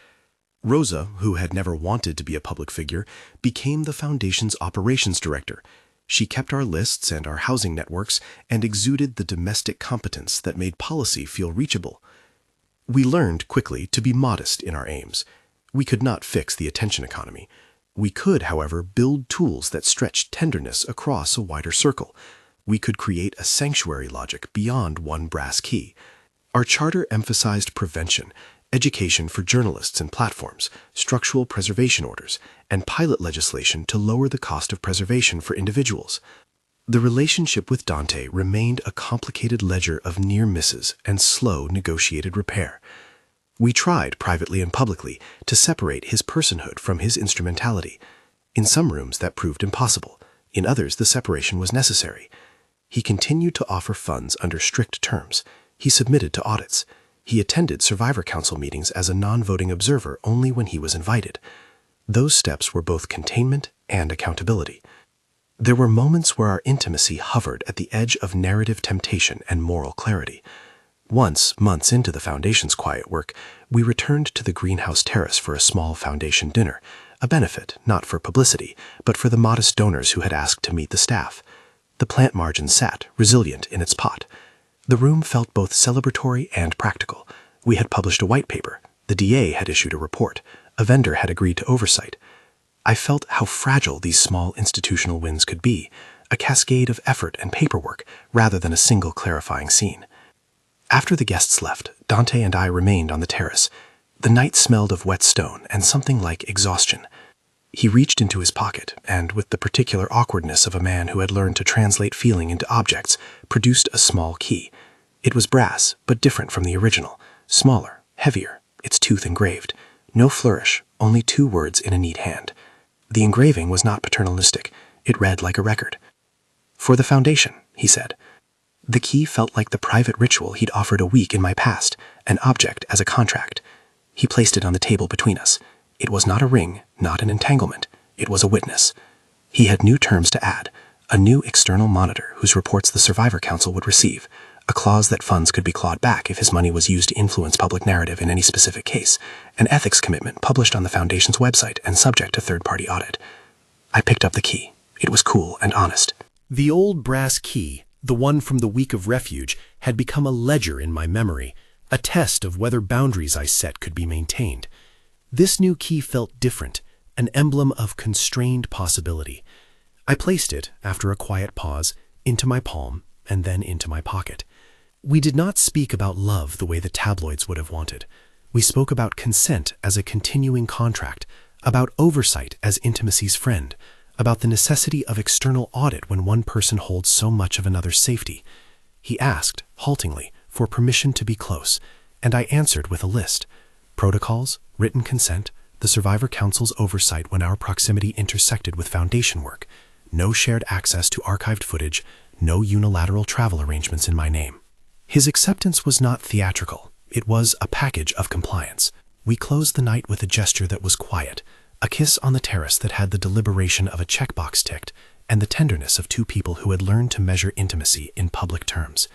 Rosa, who had never wanted to be a public figure, became the foundation's operations director. She kept our lists and our housing networks and exuded the domestic competence that made policy feel reachable. We learned quickly to be modest in our aims. We could not fix the attention economy. We could, however, build tools that stretched tenderness across a wider circle. We could create a sanctuary logic beyond one brass key. Our charter emphasized prevention, education for journalists and platforms, structural preservation orders, and pilot legislation to lower the cost of preservation for individuals. The relationship with Dante remained a complicated ledger of near misses and slow negotiated repair. We tried, privately and publicly, to separate his personhood from his instrumentality. In some rooms that proved impossible. In others the separation was necessary. He continued to offer funds under strict terms. He submitted to audits. He attended Survivor Council meetings as a non-voting observer only when he was invited. Those steps were both containment and accountability. There were moments where our intimacy hovered at the edge of narrative temptation and moral clarity. Once, months into the foundation's quiet work, we returned to the greenhouse terrace for a small foundation dinner, a benefit not for publicity, but for the modest donors who had asked to meet the staff. The plant margin sat, resilient in its pot. The room felt both celebratory and practical. We had published a white paper. The DA had issued a report. A vendor had agreed to oversight. I felt how fragile these small institutional wins could be, a cascade of effort and paperwork rather than a single clarifying scene. After the guests left, Dante and I remained on the terrace. The night smelled of wet stone and something like exhaustion. He reached into his pocket and, with the particular awkwardness of a man who had learned to translate feeling into objects, produced a small key. It was brass, but different from the original, smaller, heavier, its tooth engraved. No flourish, only 2 words in a neat hand. The engraving was not paternalistic. It read like a record. "For the foundation," he said. The key felt like the private ritual he'd offered a week in my past, an object as a contract. He placed it on the table between us. It was not a ring, not an entanglement. It was a witness. He had new terms to add, a new external monitor whose reports the Survivor Council would receive, a clause that funds could be clawed back if his money was used to influence public narrative in any specific case, an ethics commitment published on the Foundation's website and subject to third-party audit. I picked up the key. It was cool and honest. The old brass key, the one from the week of refuge, had become a ledger in my memory, a test of whether boundaries I set could be maintained. This new key felt different, an emblem of constrained possibility. I placed it, after a quiet pause, into my palm and then into my pocket. We did not speak about love the way the tabloids would have wanted. We spoke about consent as a continuing contract, about oversight as intimacy's friend, about the necessity of external audit when one person holds so much of another's safety. He asked, haltingly, for permission to be close, and I answered with a list. Protocols, written consent, the Survivor Council's oversight when our proximity intersected with Foundation work, no shared access to archived footage, no unilateral travel arrangements in my name. His acceptance was not theatrical. It was a package of compliance. We closed the night with a gesture that was quiet, a kiss on the terrace that had the deliberation of a checkbox ticked, and the tenderness of two people who had learned to measure intimacy in public terms.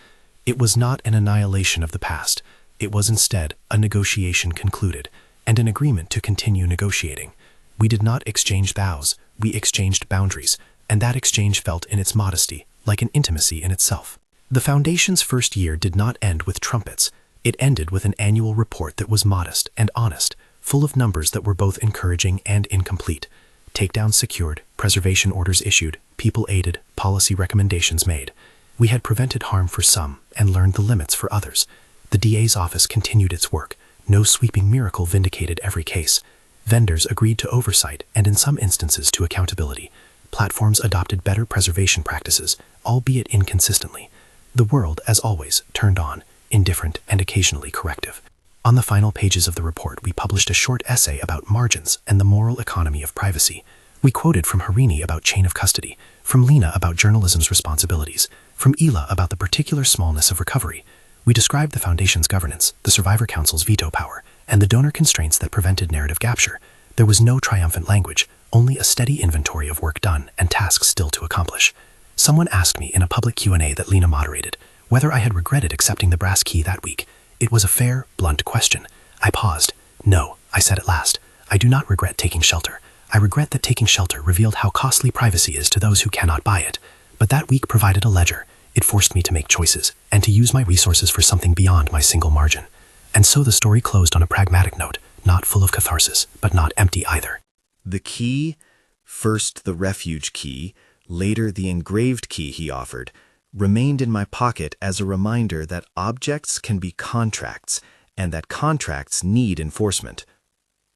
It was not an annihilation of the past. It was instead a negotiation concluded, and an agreement to continue negotiating. We did not exchange vows, we exchanged boundaries, and that exchange felt in its modesty, like an intimacy in itself. The Foundation's first year did not end with trumpets. It ended with an annual report that was modest and honest, full of numbers that were both encouraging and incomplete. Takedowns secured, preservation orders issued, people aided, policy recommendations made. We had prevented harm for some and learned the limits for others. The DA's office continued its work. No sweeping miracle vindicated every case. Vendors agreed to oversight and in some instances to accountability. Platforms adopted better preservation practices, albeit inconsistently. The world, as always, turned on, indifferent and occasionally corrective. On the final pages of the report, we published a short essay about margins and the moral economy of privacy. We quoted from Harini about chain of custody, from Lena about journalism's responsibilities, from Ela about the particular smallness of recovery. We described the Foundation's governance, the Survivor Council's veto power, and the donor constraints that prevented narrative capture. There was no triumphant language, only a steady inventory of work done and tasks still to accomplish. Someone asked me in a public Q&A that Lena moderated whether I had regretted accepting the brass key that week. It was a fair, blunt question. I paused. No, I said at last. I do not regret taking shelter. I regret that taking shelter revealed how costly privacy is to those who cannot buy it. But that week provided a ledger. It forced me to make choices and to use my resources for something beyond my single margin. And so the story closed on a pragmatic note, not full of catharsis, but not empty either. The key, first the refuge key, later the engraved key he offered, remained in my pocket as a reminder that objects can be contracts and that contracts need enforcement.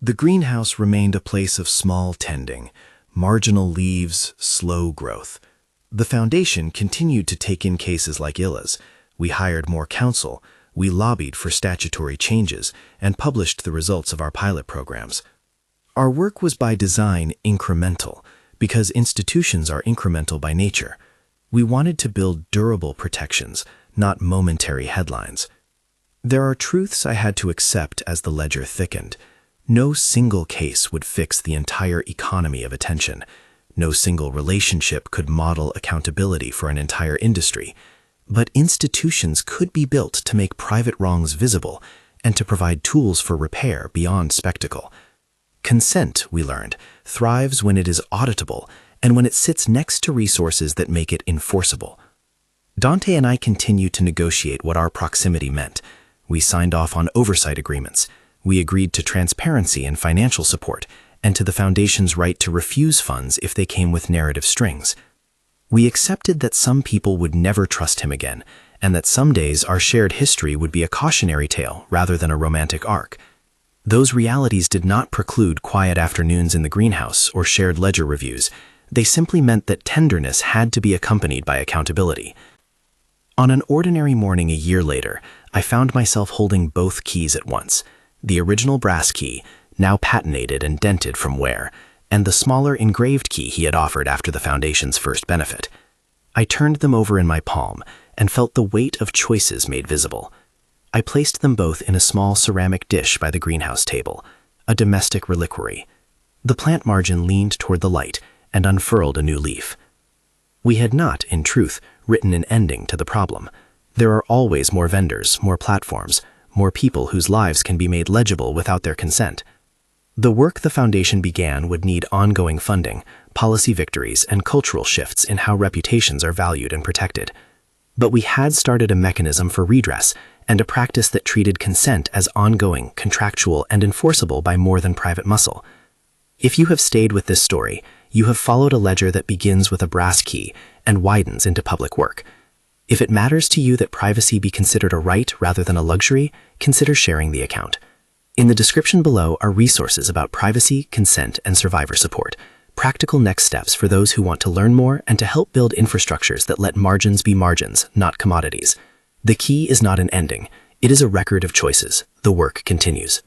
The greenhouse remained a place of small tending, marginal leaves, slow growth. The Foundation continued to take in cases like Ila's. We hired more counsel, we lobbied for statutory changes, and published the results of our pilot programs. Our work was by design incremental, because institutions are incremental by nature. We wanted to build durable protections, not momentary headlines. There are truths I had to accept as the ledger thickened. No single case would fix the entire economy of attention. No single relationship could model accountability for an entire industry. But institutions could be built to make private wrongs visible and to provide tools for repair beyond spectacle. Consent, we learned, thrives when it is auditable and when it sits next to resources that make it enforceable. Dante and I continued to negotiate what our proximity meant. We signed off on oversight agreements. We agreed to transparency and financial support, and to the Foundation's right to refuse funds if they came with narrative strings. We accepted that some people would never trust him again, and that some days our shared history would be a cautionary tale rather than a romantic arc. Those realities did not preclude quiet afternoons in the greenhouse or shared ledger reviews. They simply meant that tenderness had to be accompanied by accountability. On an ordinary morning a year later, I found myself holding both keys at once. The original brass key, now patinated and dented from wear, and the smaller engraved key he had offered after the Foundation's first benefit. I turned them over in my palm and felt the weight of choices made visible. I placed them both in a small ceramic dish by the greenhouse table, a domestic reliquary. The plant margin leaned toward the light and unfurled a new leaf. We had not, in truth, written an ending to the problem. There are always more vendors, more platforms, more people whose lives can be made legible without their consent. The work the Foundation began would need ongoing funding, policy victories, and cultural shifts in how reputations are valued and protected. But we had started a mechanism for redress and a practice that treated consent as ongoing, contractual, and enforceable by more than private muscle. If you have stayed with this story, you have followed a ledger that begins with a brass key and widens into public work. If it matters to you that privacy be considered a right rather than a luxury, consider sharing the account. In the description below are resources about privacy, consent, and survivor support, practical next steps for those who want to learn more and to help build infrastructures that let margins be margins, not commodities. The key is not an ending. It is a record of choices. The work continues.